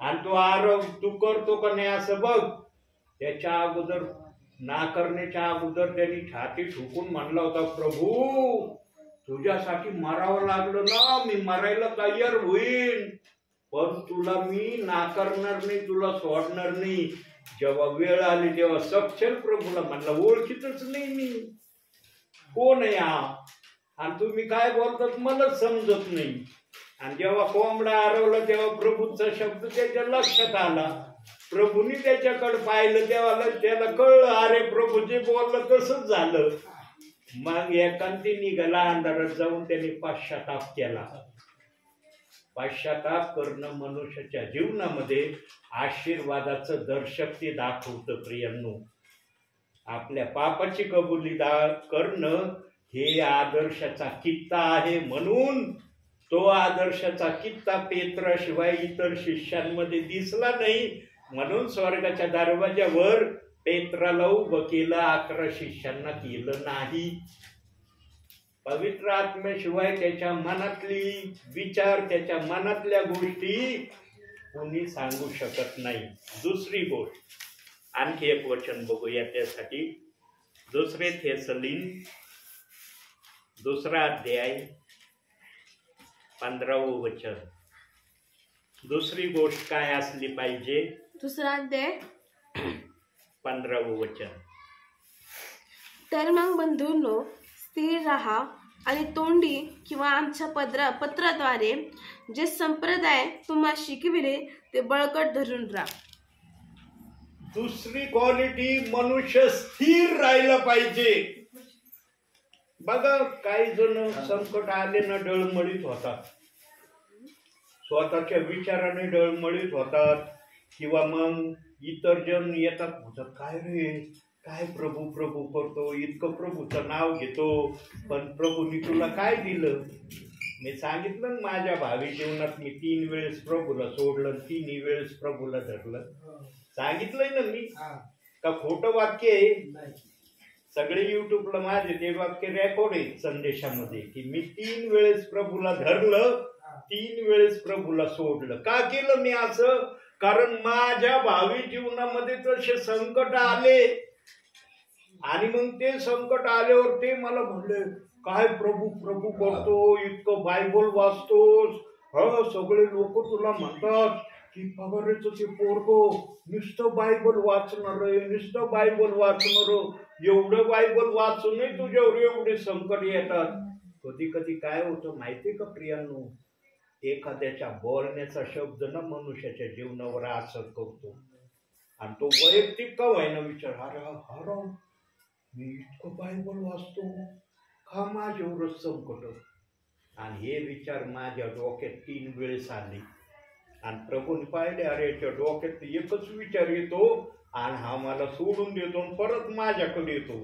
आणि तो आरव तू करतो का नाही असं बघ. त्याच्या अगोदर नाकारण्याच्या अगोदर त्यांनी छाती ठोकून म्हणला होता प्रभू तुझ्यासाठी मरावं लागलं ना मी मरायला तयार होईल, पण तुला मी नाकारणार नाही, तुला सोडणार नाही. जेव्हा वेळ आली तेव्हा सपशेल प्रभूला म्हणला ओळखीतच नाही मी, कोण आहे हा, आणि तुम्ही काय बोलतात मलाच समजत नाही. आणि जेव्हा कोंबडा आरवला तेव्हा प्रभूचा शब्द त्याच्या लक्षात आला. प्रभूंनी त्याच्याकडे पाहिलं तेव्हा त्याला कळलं अरे प्रभू जे बोललं तसंच झालं. मग एकांती निघाला अंधारात जाऊन त्यांनी पश्चाताप केला. पश्चाताप करणं मनुष्याच्या जीवनामध्ये आशीर्वादाचं दर्शक ते दाखवतं. प्रियांनो, आपल्या पापाची कबुली करणं हे आदर्शाचा कित्ता आहे, म्हणून तो आदर्शाचा कित्ता पेत्राशिवाय इतर शिष्यांमध्ये दिसला नाही, म्हणून स्वर्गाच्या दरवाज्यावर पेत्राला उभं केलं, 11 शिष्यांना केलं नाही. पवित्र आत्म्याशिवाय त्याच्या मनातली विचार, त्याच्या मनातल्या गोष्टी कोणी सांगू शकत नाही. दुसरी गोष्ट, आणखी एक वचन बघूया त्यासाठी. 2 थेसलीन 2 अध्याय 15वं वचन. दुसरी गोष्ट काय असली पाहिजे? 2 अध्याय 15वं वचन. तर मग बंधूंनो, स्थिर राहा आणि तोंडी किंवा आमच्या पत्राद्वारे जे संप्रदाय तुम्हाला शिकविले ते बळकट धरून राहा. दुसरी क्वालिटी, मनुष्य स्थिर राहिला पाहिजे. बघा, काही जण संकट आले ना डळमळीत होतात, स्वतःच्या विचाराने डळमळीत होतात, किंवा मग इतर जण येतात, म्हणतात काय रे, काय प्रभू प्रभू करतो, इतकं प्रभूचं नाव घेतो, पण प्रभूंनी तुला काय दिलं? मी सांगितलं ना, माझ्या भावी जीवनात मी 3 वेळेस प्रभूला सोडलं, 3 वेळेस प्रभूला धरलं. सांगितलंय ना मी, का खोटं वाक्य आहे? सगळे युट्यूबला माझे ते वाक्य रेकॉर्ड आहे संदेशामध्ये, की मी 3 वेळेस प्रभूला धरलं, 3 वेळेस प्रभूला सोडलं. का केलं मी असं? कारण माझ्या भावी जीवनामध्ये तसे संकट आले, आणि मग ते संकट आल्यावर ते मला म्हणले, काय प्रभू प्रभू करतो, इतकं बायबल वाचतोस, सगळे लोक तुला म्हणतात की पगारेचं ते पोरगो नुसतं बायबल वाचणार आहे, नुसतं बायबल वाचणार, एवढं बायबल वाचूनही तुझ्यावर एवढे संकट येतात. कधी कधी काय होतं माहितीये का प्रियांनो, एखाद्याच्या बोलण्याचा शब्द ना मनुष्याच्या जीवनावर असर करतो, आणि तो वैयक्तिक का व्हायना विचार, अरे मी इतकं बायबल वाचतो, का माझ्यावरच संकट? आणि हे विचार माझ्या डोक्यात 3 वेळेस आले, आणि प्रभूने पाहिले, अरे याच्या डोक्यात एकच विचार येतो, आणि हा मला सोडून देतो, परत माझ्याकडे येतो.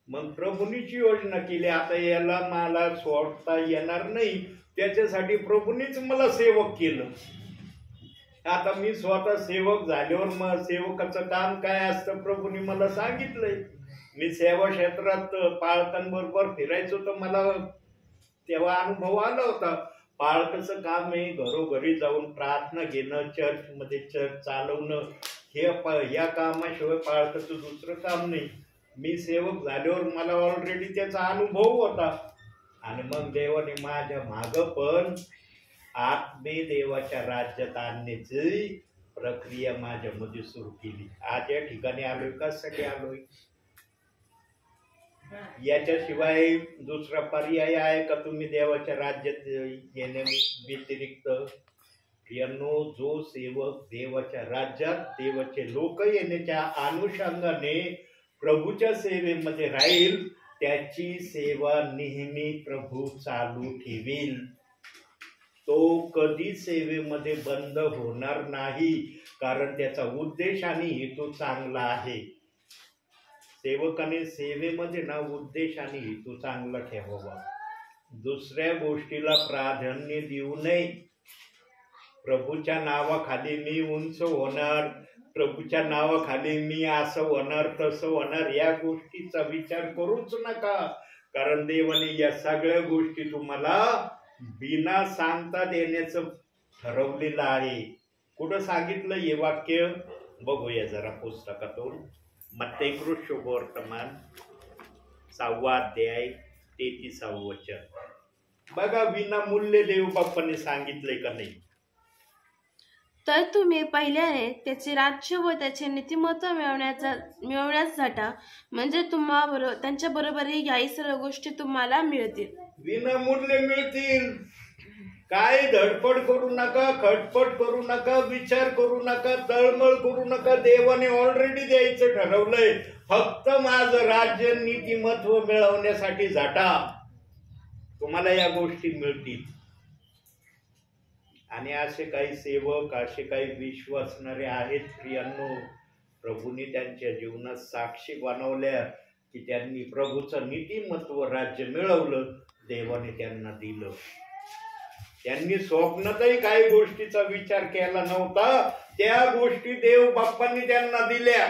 मग प्रभूनीची योजना केली, आता याला मला सोडता येणार नाही, त्याच्यासाठी प्रभूनीच मला सेवक केलं. आता मी स्वतः सेवक झाल्यावर मग सेवकाचं काम काय असतं प्रभूने मला सांगितलंय. मी सेवा क्षेत्रात पाळकांबरोबर फिरायचो, तर मला तेव्हा अनुभव आला होता. पाळकाचं काम आहे घरोघरी जाऊन प्रार्थना घेणं, चर्चमध्ये चर्च चालवणं, या कामाशिवाय पाळकाचं दुसरं काम नाही. मी सेवक झाल्यावर मला ऑलरेडी त्याचा अनुभव होता, आणि मग देवाने माझ्या मागं पण आत्मे देवाच्या राज्यात आणण्याची प्रक्रिया माझ्यामध्ये सुरू केली. आज या ठिकाणी आलोय, कशासाठी आलोय? याच्याशिवाय दुसरा पर्याय आहे का तुम्ही देवाच्या राज्यात येण्या व्यतिरिक्त? प्रियांनो, जो सेवक देवाच्या राज्यात देवाचे लोक येण्याच्या अनुषंगाने प्रभूच्या सेवेमध्ये राहील, त्याची सेवा नेहमी प्रभू चालू ठेवील. तो कधी सेवेमध्ये बंद होणार नाही, कारण त्याचा उद्देश आणि हेतू चांगला आहे. सेवकाने सेवेमध्ये ना उद्देश आणि हेतू चांगला ठेवावा. दुसऱ्या गोष्टीला प्राधान्य देऊ नये. प्रभूच्या नावाखाली मी उंच होणार, प्रभूच्या नावाखाली मी असं होणार तसं होणार, या गोष्टीचा विचार करूच नका, कारण देवाने या सगळ्या गोष्टी तुम्हाला बिना सांगता देण्याचं ठरवलेलं आहे. कुठं सांगितलं हे वाक्य? बघूया जरा पुस्तकातून. मत्तेकृत शुभवर्तमान 6वा अध्याय 33वे वचन. बघा, विनामूल्य देव बाप्पाने सांगितलंय का नाही? तर तुम्ही पहिल्याने त्याचे राज्य व त्याचे नीतिमत्व मिळवण्यास झटा, म्हणजे तुम्हाला त्यांच्या बरोबरी याही सर्व गोष्टी तुम्हाला मिळतील. विनामूल्य मिळतील. काय धडपड करू नका, खटपट करू नका, विचार करू नका, तळमळ करू नका. देवाने ऑलरेडी द्यायचं ठरवलंय. फक्त माझं राज्य नीतिमत्व मिळवण्यासाठी झटा, तुम्हाला या गोष्टी मिळतील. आणि असे काही सेवक, असे काही विश्वासणारे आहेत प्रियांनो, प्रभूंनी त्यांच्या जीवनात साक्षी बनवल्या. की त्यांनी प्रभूचं नीतिमत्व राज्य मिळवलं, देवाने त्यांना दिलं. त्यांनी स्वप्नातही काही गोष्टीचा विचार केला नव्हता, त्या गोष्टी देव बाप्पांनी त्यांना दिल्या.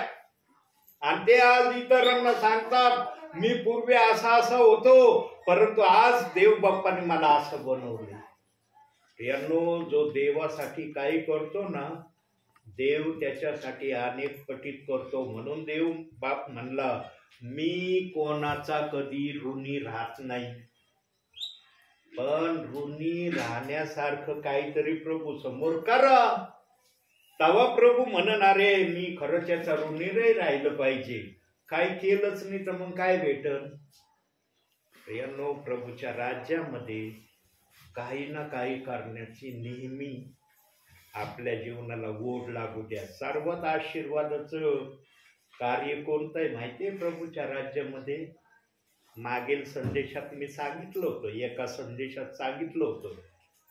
आणि ते आज इतरांना सांगतात, मी पूर्वी असा होतो, परंतु आज देव बाप्पाने मला असं बनवले. प्रियांनो, जो देवासाठी काही करतो ना, देव त्याच्यासाठी अनेक पटीत करतो. म्हणून देव बाप म्हणला, मी कोणाचा कधी ऋणी राहत नाही. पण ऋणी राहण्यासारखं काहीतरी प्रभू समोर करा, तेव्हा प्रभू म्हणणारे मी खरंच याचा ऋणी नाही राहिलं पाहिजे. काही केलंच नाही तर मग काय भेटल? प्रियांनो, प्रभूच्या राज्यामध्ये काही ना काही करण्याची नेहमी आपल्या जीवनाला ओढ लागू द्या. सर्वात आशीर्वादाचं कार्य कोणतं आहे माहिती आहे प्रभूच्या राज्यामध्ये? मागील संदेशात मी सांगितलं होतं, एका संदेशात सांगितलं होतं,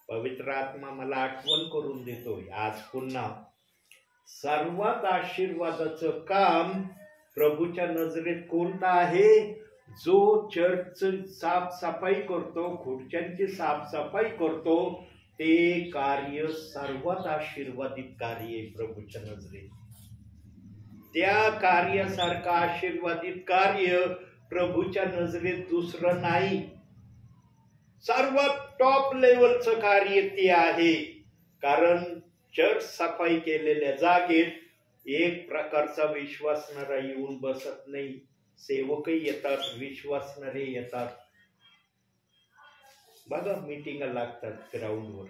पवित्र आत्मा मला आठवण करून देतोय आज पुन्हा. सर्वात आशीर्वादाचं काम प्रभूच्या नजरेत कोणतं आहे? जो चर्चची साफसफाई करतो, खुर्च्यांची साफसफाई करतो, ते कार्य सर्वात आशीर्वादित कार्य आहे प्रभूच्या नजरेत. त्या कार्यासारखं आशीर्वादित कार्य प्रभूच्या नजरेत दुसरं नाही. सर्वात टॉप लेवलचं कार्य ते आहे. कारण चर्च सफाई केलेल्या जागेत एक प्रकारचा विश्वासणारा येऊन बसत नाही. सेवकही येतात, विश्वासणारे येतात. बघा, मीटिंगा लागतात ग्राउंडवर,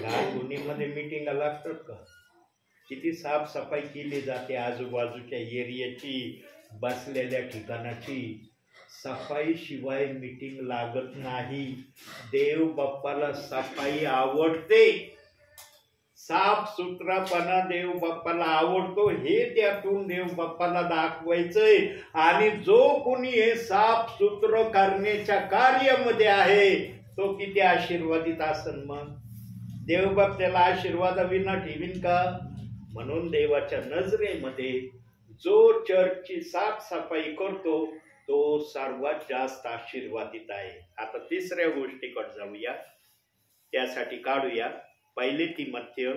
गारगुनीमध्ये मीटिंगा लागतात का? किती साफसफाई केली जाते आजूबाजूच्या एरियाची, बसलेल्या ठिकाणाची. सफाई शिवाय मीटिंग लागत नाही. देव बाप्पाला सफाई आवडते, साफ सुथरापणा देव बाप्पाला आवडतो. हे त्यातून देव बाप्पाला दाखवायचंय. आणि जो कोणी हे साफ सुथरं करण्याच्या कार्यामध्ये आहे, तो किती आशीर्वादित असेल. मग देव बाप त्याला आशीर्वादाविना ठेवीन का? म्हणून देवाच्या नजरेमध्ये जो चर्चची साफसफाई करतो, तो सर्वात जास्त आशीर्वादित आहे. आता तिसऱ्या गोष्टीकडे जाऊया, त्यासाठी काढूया 1 तिमोथेय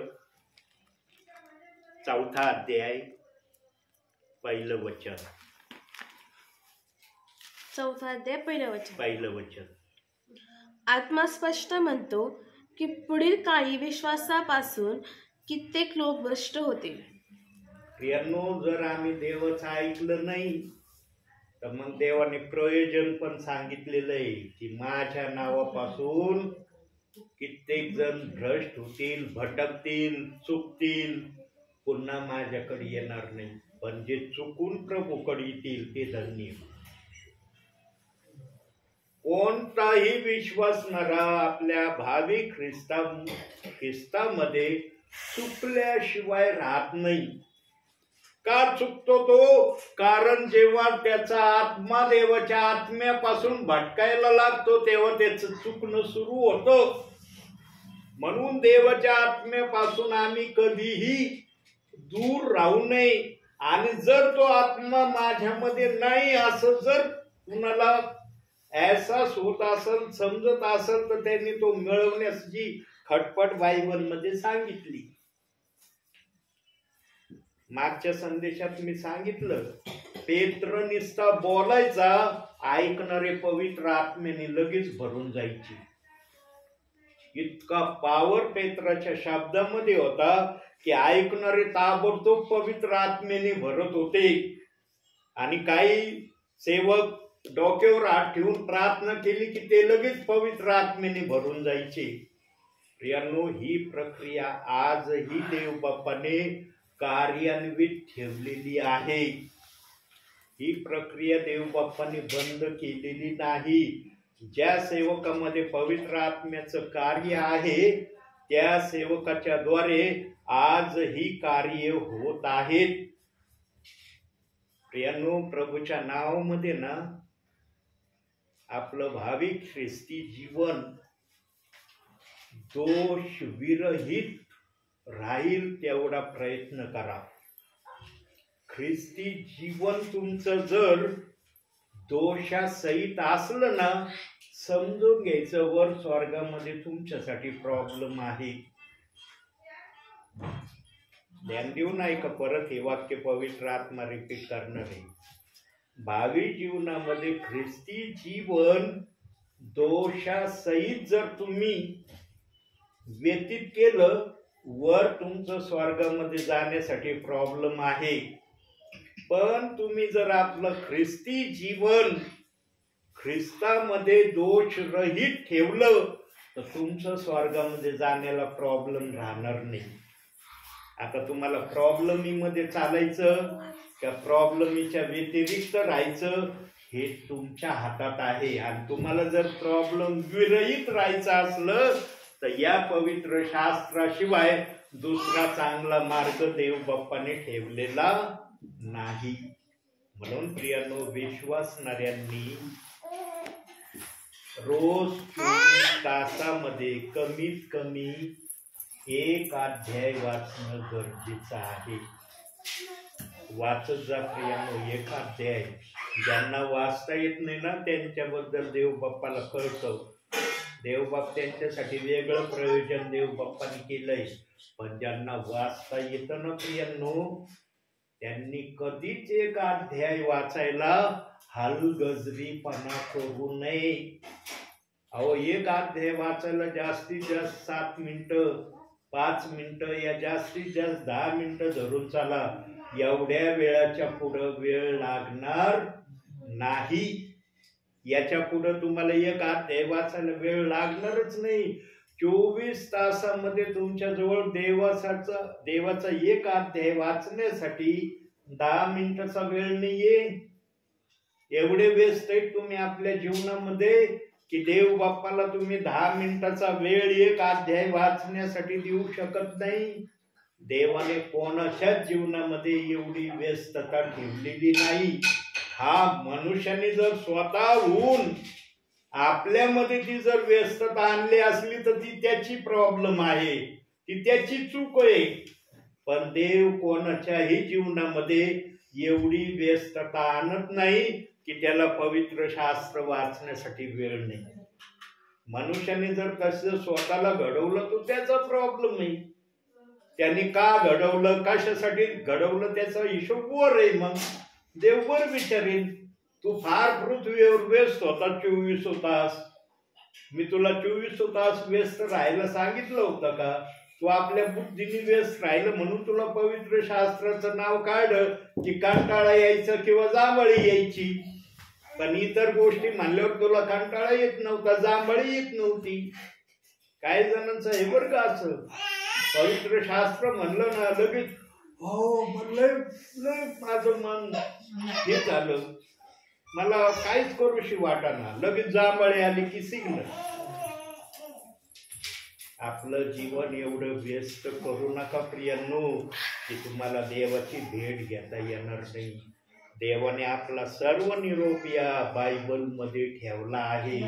4 अध्याय 1 वचन. 4 अध्याय 1 वचन. आत्मा स्पष्ट म्हणतो की पुढील काळी विश्वासापासून कित्येक लोक भ्रष्ट होतील. प्रियांनो, जर आम्ही देवाचं ऐकलं नाही तर मग देवाने प्रयोजन पण सांगितलेलं आहे की माझ्या नावापासून कित्येक जण भ्रष्ट होतील, भटकतील, चुकतील, पुन्हा माझ्याकडे येणार नाही. पण जे चुकून प्रभूकडे येतील ते धन्य. कोणताही विश्वासणारा आपल्या भावी ख्रिस्तामध्ये चुकल्याशिवाय राहत नाही. का चुकतो तो? कारण जेव्हा त्याचा आत्मा देवाच्या आत्म्यापासून भटकायला लागतो तेव्हा त्याचं चुकणं सुरू होतं. म्हणून देवाच्या आत्म्यापासून आम्ही कधीही दूर राहू नये. आणि जर तो आत्मा माझ्यामध्ये नाही असं जर कुणाला एहसास होत असेल, समजत असेल, तर त्यांनी तो मिळवण्याची खटपट बायबलमध्ये सांगितली. मागच्या संदेशात मी सांगितलं, पेत्र निस्ता बोलायचा, ऐकणारे पवित्र आत्म्याने लगेच भरून जायचे. इतका पावर पेत्राच्या शब्दामध्ये होता की ऐकणारे ताबडतोब पवित्र आत्म्याने भरत होते. आणि काही सेवक डोक्यावर हात ठेवून प्रार्थना केली की ते लगेच पवित्र आत्म्याने भरून जायचे. प्रियांनो, ही प्रक्रिया आजही देव बाप्पाने कार्यान्वित ठेवलेली आहे. ही प्रक्रिया देव बाप्पाने बंद केलेली नाही. ज्या सेवकामध्ये पवित्र आत्म्याचं कार्य आहे त्या सेवकाच्या द्वारे आजही कार्य होत आहेत. प्रियांनो, प्रभूच्या नावामध्ये ना आपलं भाविक ख्रिस्ती जीवन दोष विरहित राहील तेवढा प्रयत्न करा. ख्रिस्ती जीवन तुमचं जर दोषासहित असलं ना, समजून घ्यायचं वर स्वर्गामध्ये तुमच्यासाठी प्रॉब्लेम आहे. ध्यान देऊ नाही का, परत हे वाक्य पवित्र आत्मा रिपीट करणार आहे. भावी जीवनामध्ये ख्रिस्ती जीवन दोषासहित जर तुम्ही व्यतीत केलं, वर तुमचं स्वर्गामध्ये जाण्यासाठी प्रॉब्लेम आहे. पण तुम्ही जर आपलं ख्रिस्ती जीवन ख्रिस्तामध्ये दोष रहित ठेवलं तर तुमचं स्वर्गामध्ये जाण्याला प्रॉब्लेम राहणार नाही. आता तुम्हाला प्रॉब्लेमीमध्ये चालायचं का प्रॉब्लेमीच्या व्यतिरिक्त राहायचं हे तुमच्या हातात आहे. आणि तुम्हाला जर प्रॉब्लेम विरहित राहायचं असलं तर या पवित्र शास्त्राशिवाय दुसरा चांगला मार्ग देव बाप्पाने ठेवलेला नाही. म्हणून प्रियानो, विश्वासणाऱ्यांनी रोज 24 तासामध्ये कमीत कमी 1 अध्याय वाचणं गरजेचं आहे. वाचत जा प्रियानो 1 अध्याय. ज्यांना वाचता येत नाही ना, त्यांच्याबद्दल देव बाप्पाला कळतं. देवबाप त्यांच्यासाठी वेगळं प्रयोजन देव बाप्पाने केलंय. पण ज्यांना वाचता येतं ना प्रियांनो, त्यांनी कधीच 1 अध्याय वाचायला हलगर्जीपणा करू नये. अहो, 1 अध्याय वाचायला जास्तीत जास्त 7 मिनिटं, 5 मिनिटं, या जास्तीत जास्त 10 मिनिटं धरून चाला. एवढ्या वेळाच्या पुढं वेळ लागणार नाही. याच्या पुढं तुम्हाला 1 अध्याय वाचायला वेळ लागणारच नाही. 24 तासामध्ये तुमच्याजवळ देवाचा 1 अध्याय वाचण्यासाठी 10 मिनिटाचा वेळ नाहीये. एवढे व्यस्त आहेत तुम्ही आपल्या जीवनामध्ये की देव बाप्पाला तुम्ही 10 मिनिटाचा वेळ 1 अध्याय वाचण्यासाठी देऊ शकत नाही. देवाने कोणाच्याच जीवनामध्ये एवढी व्यस्तता ठेवलेली नाही. हा, मनुष्याने जर स्वतःहून आपल्यामध्ये ती जर व्यस्तता आणली असली तर ती त्याची प्रॉब्लेम आहे, ती त्याची चूक आहे. पण देव कोणाच्याही जीवनामध्ये एवढी व्यस्तता आणत नाही की त्याला पवित्र शास्त्र वाचण्यासाठी वेळ नाही. मनुष्याने जर तसं स्वतःला घडवलं तर त्याचा प्रॉब्लेम आहे. त्याने का घडवलं, कशासाठी घडवलं, त्याचा हिशोब वर आहे. मग देव वर विचारेल. तू फार पृथ्वीवर व्यस्त होता 24 तास. मी तुला 24 तास व्यस्त राहायला सांगितलं होतं का? तू आपल्या बुद्धीने व्यस्त राहिलं म्हणून तुला पवित्र शास्त्राचं नाव काढलं की कंटाळा यायचा किंवा जांभळी यायची. पण इतर गोष्टी म्हणल्यावर तुला कंटाळा येत नव्हता, जांभळी येत नव्हती. काही जणांचं हे बरं का असं, पवित्र शास्त्र म्हणलं ना लगेच हो म्हणलं माझं मन हे झालं, मला काहीच करूशी वाटाना, लगेच जांभळे आली की सिग्नल. आपलं जीवन एवढं व्यस्त करू नका प्रियांनो की तुम्हाला देवाची भेट घेता येणार नाही. देवाने आपला सर्व निरोप या बायबल मध्ये ठेवला आहे.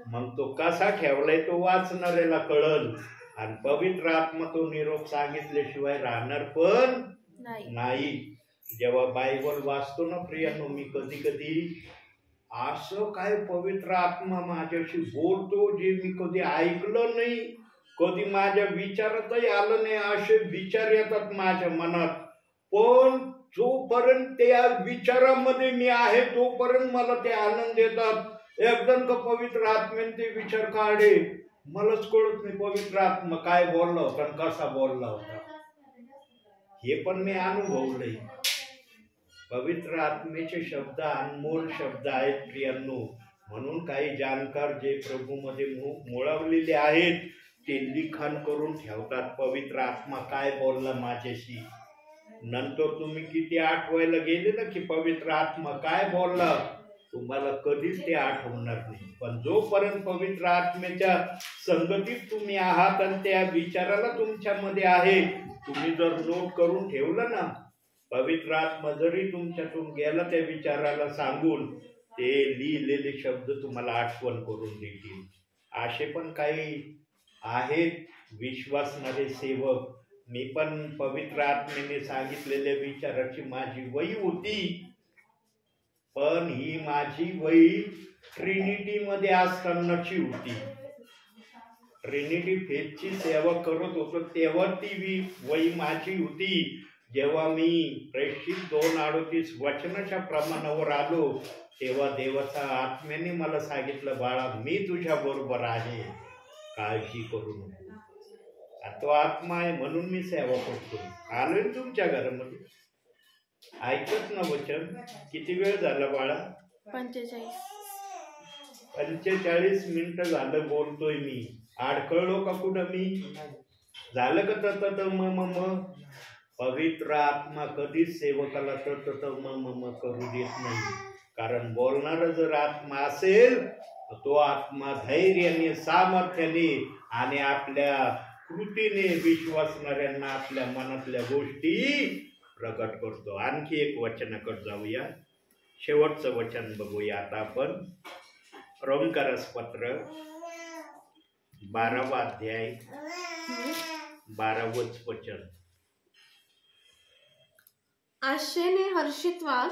मग तो कसा ठेवलाय तो वाचणाऱ्याला कळल. आणि पवित्र आत्मा तो निरोप सांगितल्याशिवाय राहणार पण नाही. जेव्हा बायबल वाचतो ना प्रियांनो, मी कधी कधी असं काय पवित्र आत्मा माझ्याशी बोलतो जे मी कधी ऐकलं नाही, कधी माझ्या विचारातही आलं नाही. असे विचार येतात माझ्या मनात. पण जोपर्यंत त्या विचारामध्ये मी आहे तोपर्यंत मला ते आनंद देतात. एकदम का पवित्र आत्म्याने ते विचार काढे, मलाच कळत नाही पवित्र आत्मा काय बोलला होता आणि कसा बोलला होता. हे पण मी अनुभवलंय. पवित्र आत्मेचे शब्द अनमोल शब्द आहेत प्रियांनो. म्हणून काही जाणकार जे प्रभूमध्ये मुळवलेले आहेत ते लिखाण करून ठेवतात, पवित्र आत्मा काय बोलला माझ्याशी. नंतर तुम्ही किती आठवायला गेले ना की पवित्र आत्मा काय बोलला, तुम्हाला कधीच ते आठवणार नाही. पण जोपर्यंत पवित्र आत्म्याच्या संगतीत तुम्ही आहात आणि त्या विचाराला तुमच्यामध्ये आहे, तुम्ही जर नोट करून ठेवलं ना, पवित्र आत्मा जरी तुमच्यातून गेला त्या विचाराला सांगून, ते लिहिलेले शब्द तुम्हाला आठवण करून देतील. असे पण काही आहेत विश्वासणारे सेवक. मी पण पवित्र आत्मेने सांगितलेल्या विचाराची माझी वही होती, पण ही माझी वही ट्रिनिटी मध्ये असतानाची होती. ट्रिनिटी फेथची सेवा करत होतो तेव्हा ती वही माझी होती. जेव्हा मी प्रेषित 2:38 वचनाच्या प्रमाणावर आलो तेव्हा देवाचा आत्म्याने मला सांगितलं, बाळा मी तुझ्या बरोबर आहे, काळजी करू नको. तो आत्मा आहे म्हणून मी सेवा करतो. आलोय तुमच्या घरामध्ये, ऐकत ना वचन. किती वेळ झाला बाळा? 45 मिनिटं झालं बोलतोय मी. अडकळलो का कुठं मी? झालं का तत म? पवित्र आत्मा कधीच सेवकाला तत म करू देत नाही. कारण बोलणारा जर आत्मा असेल तो आत्मा धैर्याने, सामर्थ्याने आणि आपल्या कृतीने विश्वासणाऱ्यांना आपल्या मनातल्या गोष्टी प्रकट करतो. आणखी एक वचनाकडे जाऊया. शेवटचं वचन बघूया आता आपण. रोमकरास पत्र 12वा अध्याय 12वंच वचन. आशेने हर्षित व्हा,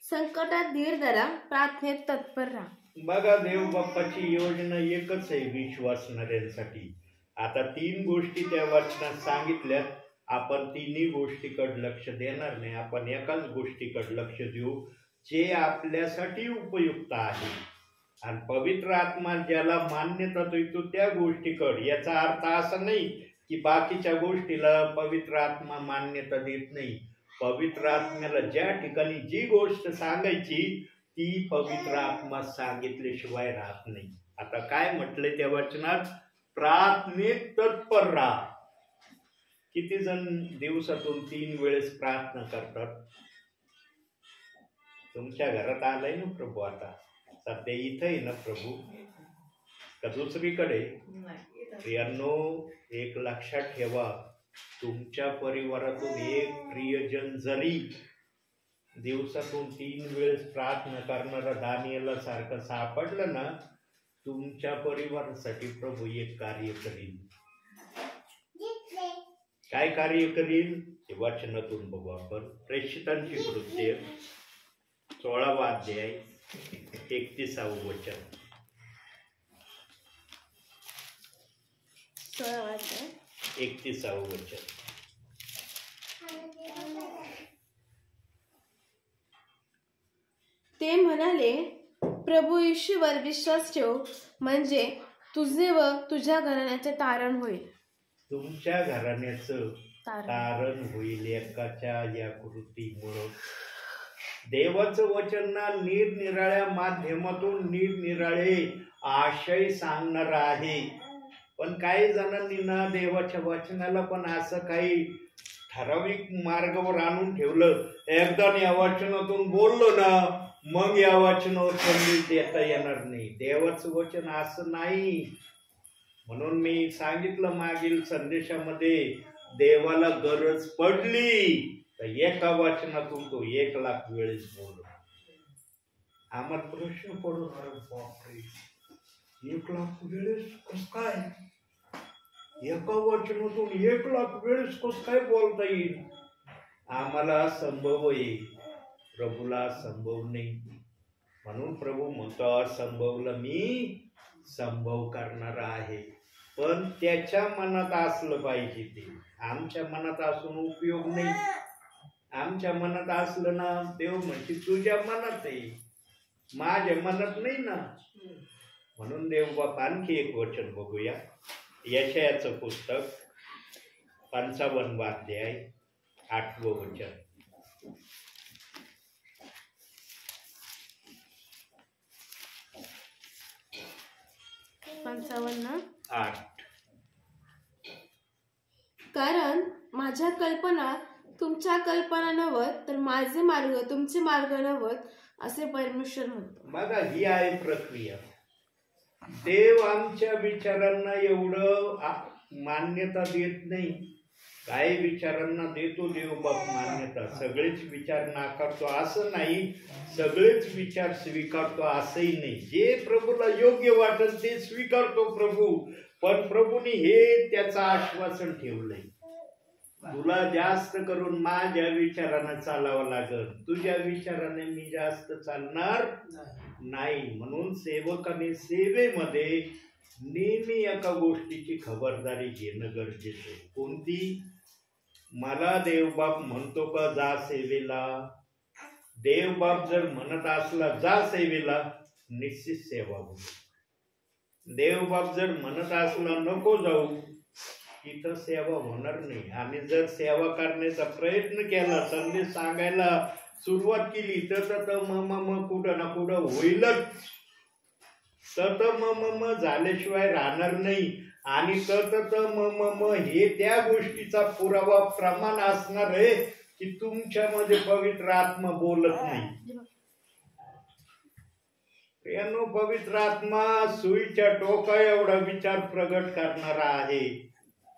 संकटात धीर धरा, प्रार्थनेत तत्पर राहा. बघा, देव बाप्पाची योजना एकच आहे विश्वासणाऱ्यांसाठी. आता 3 गोष्टी त्या वचनात सांगितल्यात. आपण तिन्ही गोष्टीकडे लक्ष देणार नाही, आपण एकाच गोष्टीकडे लक्ष देऊ जे आपल्यासाठी उपयुक्त आहे. आणि पवित्र आत्मा ज्याला मान्यता देतो त्या गोष्टीकडे. याचा अर्थ असा नाही की बाकीच्या गोष्टीला पवित्र आत्मा मान्यता देत नाही. पवित्र आत्म्याला ज्या ठिकाणी जी गोष्ट सांगायची ती पवित्र आत्मा सांगितल्याशिवाय राहत नाही. आता काय म्हटलंय त्या वचनात? प्रार्थनेत तत्पर राहा. किती जण दिवसातून 3 वेळेस प्रार्थना करतात? तुमच्या घरात आलाय ना प्रभू? आता सध्या इथं आहे ना प्रभू का दुसरीकडे? प्रियांनो, एक लक्षात ठेवा, तुमच्या परिवारातून एक प्रियजन जरी दिवसातून 3 वेळेस प्रार्थना करणारा दानिएला सारखं सापडलं ना, तुमच्या परिवारासाठी प्रभू एक कार्य करील. काय कार्य करील हे वचनातून बघू आपण. प्रेषितांची कृत्य 16वा अध्याय 31वं वचन. 31वं वचन. ते म्हणाले, प्रभू येशूवर विश्वास ठेव, म्हणजे तुझे व तुझ्या घराण्याचे तारण होईल. तुमच्या घराण्याचं तारण होईल एकाच्या या कृतीमुळं. देवाचं वचन ना निरनिराळ्या माध्यमातून निरनिराळे आशय सांगणार आहे. पण काही जणांनी ना देवाच्या वचनाला पण असं काही ठराविक मार्गावर आणून ठेवलं. एकदा या वचनातून बोललो ना मग या वचनावर कमी देता येणार नाही. देवाचं वचन असं नाही. म्हणून मी सांगितलं मागील संदेशामध्ये, देवाला गरज पडली तर एका वचनातून तो 1,00,000 वेळेस बोलतो. आम्हाला प्रश्न पडून, बापरे 1,00,000 वेळेस कस काय? एका वचनातून 1,00,000 वेळेस कस काय बोलता येईल? आम्हाला संभव आहे, प्रभूला संभव नाही. म्हणून प्रभू म्हणतो, असंभवला मी संभव करणार आहे. पण त्याच्या मनात असलं पाहिजे. ते आमच्या मनात असून उपयोग नाही. आमच्या मनात असलं ना, देव म्हणते तुझ्या मनात आहे, माझ्या मनात नाही ना. म्हणून देव बाप आणखी एक वचन बघूया. यशायाचं पुस्तक 55वा अध्याय 8वं वचन. 55:8. कारण माझ्या कल्पना तुमच्या कल्पना नव्हत, तर माझे मार्ग तुमचे मार्ग नव्हत, असे परमेश्वर म्हणतो. बघा, ही आहे प्रक्रिया. देव आमच्या विचारांना एवढं मान्यता देत नाही. काही विचारांना देतो देव बाप मान्यता. सगळेच विचार नाकारतो असं नाही, सगळेच विचार स्वीकारतो असंही नाही. जे प्रभूला योग्य वाटेल ते स्वीकारतो प्रभू. पण प्रभूने हे त्याचं आश्वासन ठेवलंय. तुला जास्त करून माझ्या विचारानं चालावं लागल, तुझ्या विचाराने मी जास्त चालणार नाही. म्हणून सेवकाने सेवेमध्ये नेहमी एका गोष्टीची खबरदारी घेणं गरजेचं आहे. कोणती? मला देवबाप म्हणतो का जा सेवेला, देवबाप जर म्हणत असला जा सेवेला, निश्चित सेवा होईल. देवबाप जर म्हणत असला नको जाऊ, तिथं सेवा होणार नाही. आणि जर सेवा करण्याचा प्रयत्न केला, संदेश सांगायला सुरुवात केली तर मग कुठं ना कुठं होईलच. मग झाल्याशिवाय राहणार नाही. आणि मग हे त्या गोष्टीचा पुरावा प्रमाण असणार आहे की तुमच्यामध्ये पवित्र आत्मा बोलत नाही. यानो पवित्र आत्मा सुईच्या टोका एवढा विचार प्रगट करणारा आहे,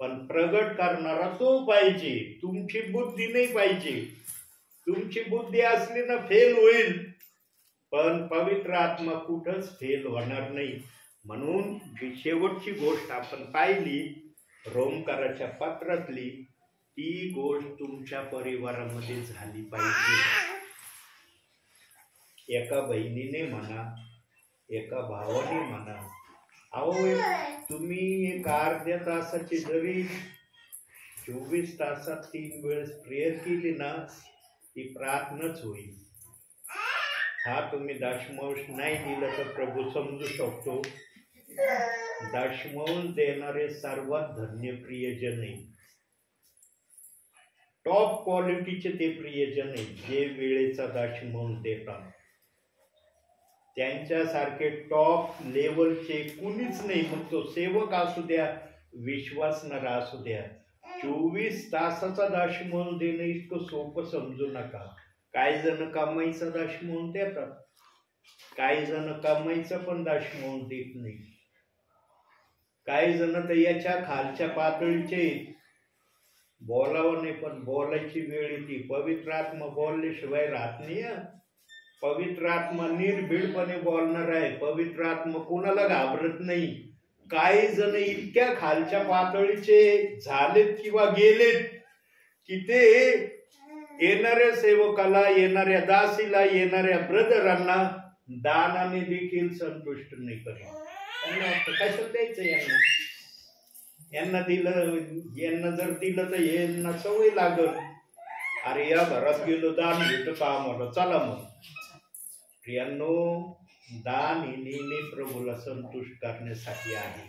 पण प्रगट करणारा तो पाहिजे, तुमची बुद्धी नाही पाहिजे. तुमची बुद्धी असली ना फेल होईल, पण पवित्र आत्मा कुठंच फेल होणार नाही. म्हणून शेवटची गोष्ट आपण पाहिली रोमकाराच्या पत्रातली, ती गोष्ट तुमच्या परिवारामध्ये झाली पाहिजे. एका बहिणीने म्हणा, एका भावाने म्हणा, अहो तुम्ही एक अर्ध्या तासाची जरी 24 तासात 3 वेळेस प्रेयर केली ना, ती प्रार्थनाच होईल. हा तुम्ही दशमांश नाही दिलं तर प्रभू समजू शकतो. दशमांश देणारे सर्वात धन्य प्रियजन आहे, टॉप क्वालिटीचे ते प्रियजन आहे जे वेळेचा दशमांश देतात. त्यांच्यासारखे टॉप लेवलचे कुणीच नाही. मग तो सेवक असू द्या, विश्वासणारा असू द्या. 24 तासाचा दशमांश देणं इतकं सोपं समजू नका. काही जण कमाईचा दशमांश देतात, काही जण कमाईचा पण दशमांश देत नाही. काही जण तर याच्या खालच्या पातळीचे, बोलावं नाही पण बोलायची वेळ येते. पवित्र आत्मा बोलल्याशिवाय राहत नाही. पवित्र आत्मा निर्भीडपणे बोलणार आहे. पवित्र आत्मा कोणाला घाबरत नाही. काही जण इतक्या खालच्या पातळीचे झालेत किंवा गेलेत की ते येणाऱ्या सेवकाला, येणाऱ्या दासीला, येणाऱ्या ब्रदरांना दानाने देखील संतुष्ट नाही करत. त्यांना वाटतं कशाला द्यायचं यांना, यांना दिलं, यांना जर दिलं तर यांना सवय लागल. अरे या घरात गेलो दान घेतो का आम्हाला, चला मग. प्रियांनो, दान हे नेहमी प्रभूला संतुष्ट करण्यासाठी आहे.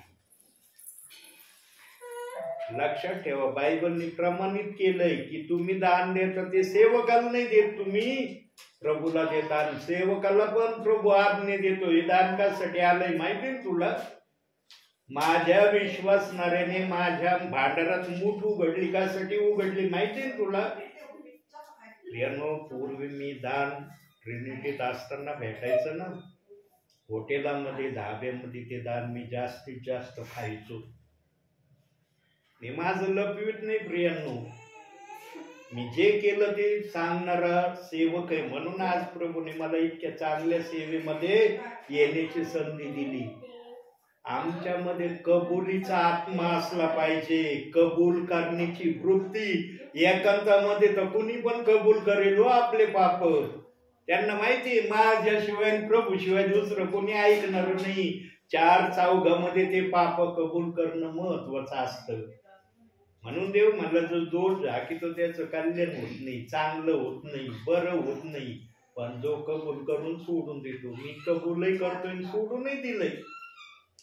लक्षात ठेवा, बायबलने प्रमाणित केलंय की तुम्ही दान देता ते सेवकाला नाही देत, तुम्ही प्रभूला देता. सेवकाला पण प्रभू आज्ञा देतो. हे दान कशासाठी आलंय माहिती तुला? माझ्या विश्वासणाऱ्याने माझ्या भांडारात मूठ उघडली, कशासाठी उघडली माहिती तुला? प्रियांनो, पूर्वी मी दान ट्रिनिटीत असताना भेटायचं ना, हॉटेलामध्ये, धाब्यामध्ये ते दान मी जास्तीत जास्त खायचो. मी माझं लपवीत नाही प्रियांनो, मी जे केलं ते सांगणारा सेवक आहे. म्हणून आज प्रभूने मला इतक्या चांगल्या सेवेमध्ये येण्याची संधी दिली. आमच्यामध्ये कबुलीचा आत्मा असला पाहिजे, कबूल करण्याची वृत्ती. एकांतामध्ये तर कुणी पण कबूल करेल आपले पाप. त्यांना माहिती माझ्याशिवाय प्रभू शिवाय दुसरं कोणी ऐकणार नाही. 4 चौघामध्ये ते पाप कबूल करणं महत्वाचं असतं. म्हणून देव म्हणला, जो दोष झाकीतो त्याचं कल्याण होत नाही, चांगलं होत नाही, बरं होत नाही. पण जो कबूल करून सोडून देतो, मी कबूलही करतोय, सोडूनही दिलंय.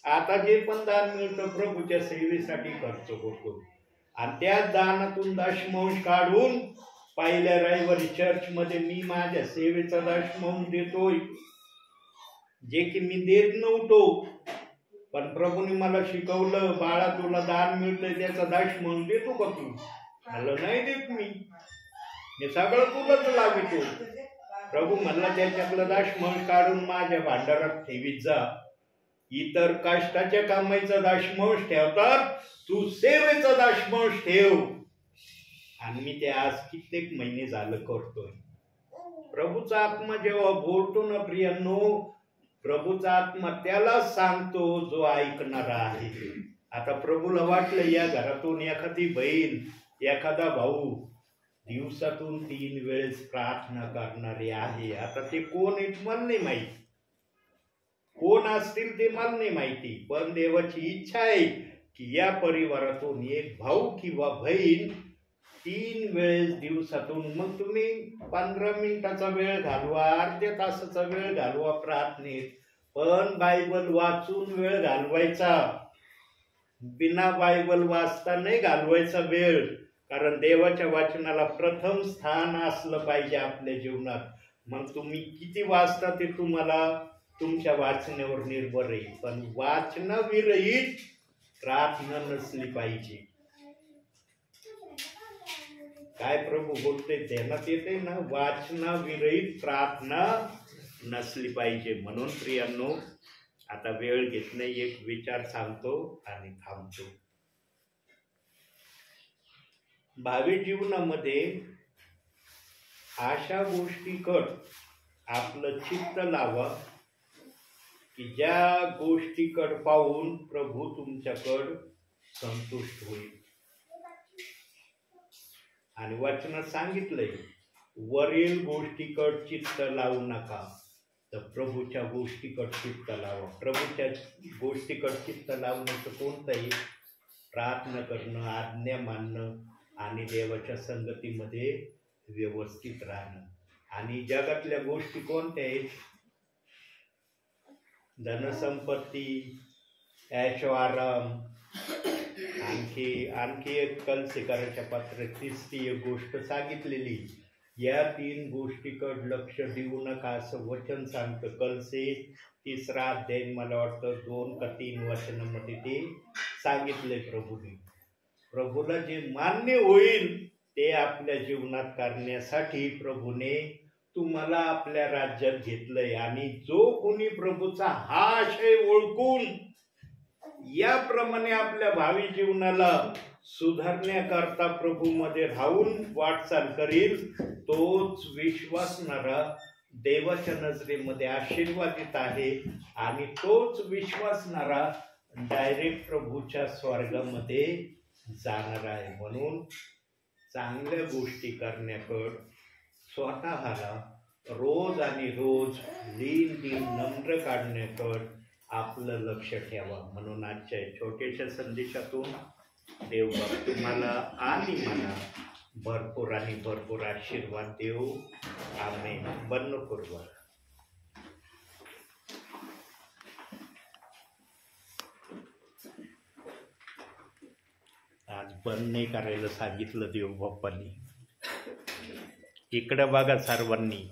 आता जे पण दान मिळतं प्रभूच्या सेवेसाठी खर्च होतो. आणि त्या दानातून दशमांश काढून पहिल्या रविवारी चर्चमध्ये मी माझ्या सेवेचा दशमांश देतोय, जे की मी देत नव्हतो. पण प्रभूने मला शिकवलं, बाळा तुला दान मिळतंय त्याचा दशमांश देतो का तू? मला नाही देत, मी सगळं तुलाच लावितो. प्रभू म्हणला त्याच्यातलं दशमांश काढून माझ्या भांडारात ठेवीत जा. इतर कष्टाच्या कामाईचा दशमांश ठेवतात, तू सेवेचा दशमांश ठेव. आणि मी ते आज कित्येक महिने झालं करतोय. प्रभूचा आत्मा जेव्हा बोलतो ना प्रियांनो, प्रभूचा आत्मा त्याला सांगतो जो ऐकणारा आहे. आता प्रभूला वाटलं या घरातून एखादी बहीण एखादा भाऊ दिवसातून 3 वेळेस प्रार्थना करणारे आहे, आता ते कोण आहेत मला नाही माहिती, कोण असतील ते मला नाही माहिती, पण देवाची इच्छा आहे की या परिवारातून एक भाऊ किंवा बहीण 3 वेळेस दिवसातून, मग तुम्ही 15 मिनिटाचा वेळ घालवा, अर्ध्या तासाचा वेळ घालवा प्रार्थनेत, पण बायबल वाचून वेळ घालवायचा, बिना बायबल वाचता नाही घालवायचा वेळ. कारण देवाच्या वाचनाला प्रथम स्थान असलं पाहिजे आपल्या जीवनात. मग तुम्ही किती वाचता ते तुम्हाला तुमच्या वाचण्यावर निर्भर आहे, पण वाचनाविरहित प्रार्थना नसली पाहिजे. काय प्रभू बोलते ध्यानात येते ना, वाचनाविरहित प्रार्थना नसली पाहिजे. म्हणून प्रियांनो, आता वेळ घेत नाही, एक विचार सांगतो आणि थांबतो. भावी जीवनामध्ये अशा गोष्टीकड आपलं चित्त लावा की ज्या गोष्टीकड पाहून प्रभू तुमच्याकड संतुष्ट होईल. आणि वचनात सांगितलंय, वरील गोष्टीकड चित्त लावू नका, तर प्रभूच्या गोष्टीकड चित्त लावा. प्रभूच्या गोष्टीकड चित्त लावण्याचं कोणतंही प्रार्थना करणं, आज्ञा मानणं आणि देवाच्या संगतीमध्ये व्यवस्थित राहणं. आणि जगातल्या गोष्टी कोणत्या आहेत? धनसंपत्ती, ऐशो आराम, आणखी एक कलसेकराच्या पत्रात 30 एक गोष्ट सांगितलेली. या 3 गोष्टीकड लक्ष देऊ नका असं वचन सांगतं. कलसे 3रा अध्याय, मला वाटतं 2 का 3 वचनामध्ये ते सांगितले प्रभूने. प्रभूला जे मान्य होईल ते आपल्या जीवनात करण्यासाठी प्रभूने तुम्हाला आपल्या राज्यात घेतलंय. आणि जो कोणी प्रभूचा हा आशय ओळखून याप्रमाणे आपल्या भावी जीवनाला सुधारण्याकरता प्रभूमध्ये राहून वाटचाल करील, तोच विश्वासणारा देवाच्या नजरेमध्ये आशीर्वादित आहे. आणि तोच विश्वासणारा डायरेक्ट प्रभूच्या स्वर्गामध्ये जाणार आहे. म्हणून चांगल्या गोष्टी करण्याकड स्वतःला रोज आणि रोज दिन नम्र काढण्याकड आपलं लक्ष ठेवा. म्हणून आजच्या छोट्याशा संदेशातून देव तुम्हाला आणि मला भरपूर आणि भरपूर आशीर्वाद देऊ. आमेन. बंद करू. आज बंद नाही करायला सांगितलं देव बाप्पांनी. इकडं बघा सर्वांनी.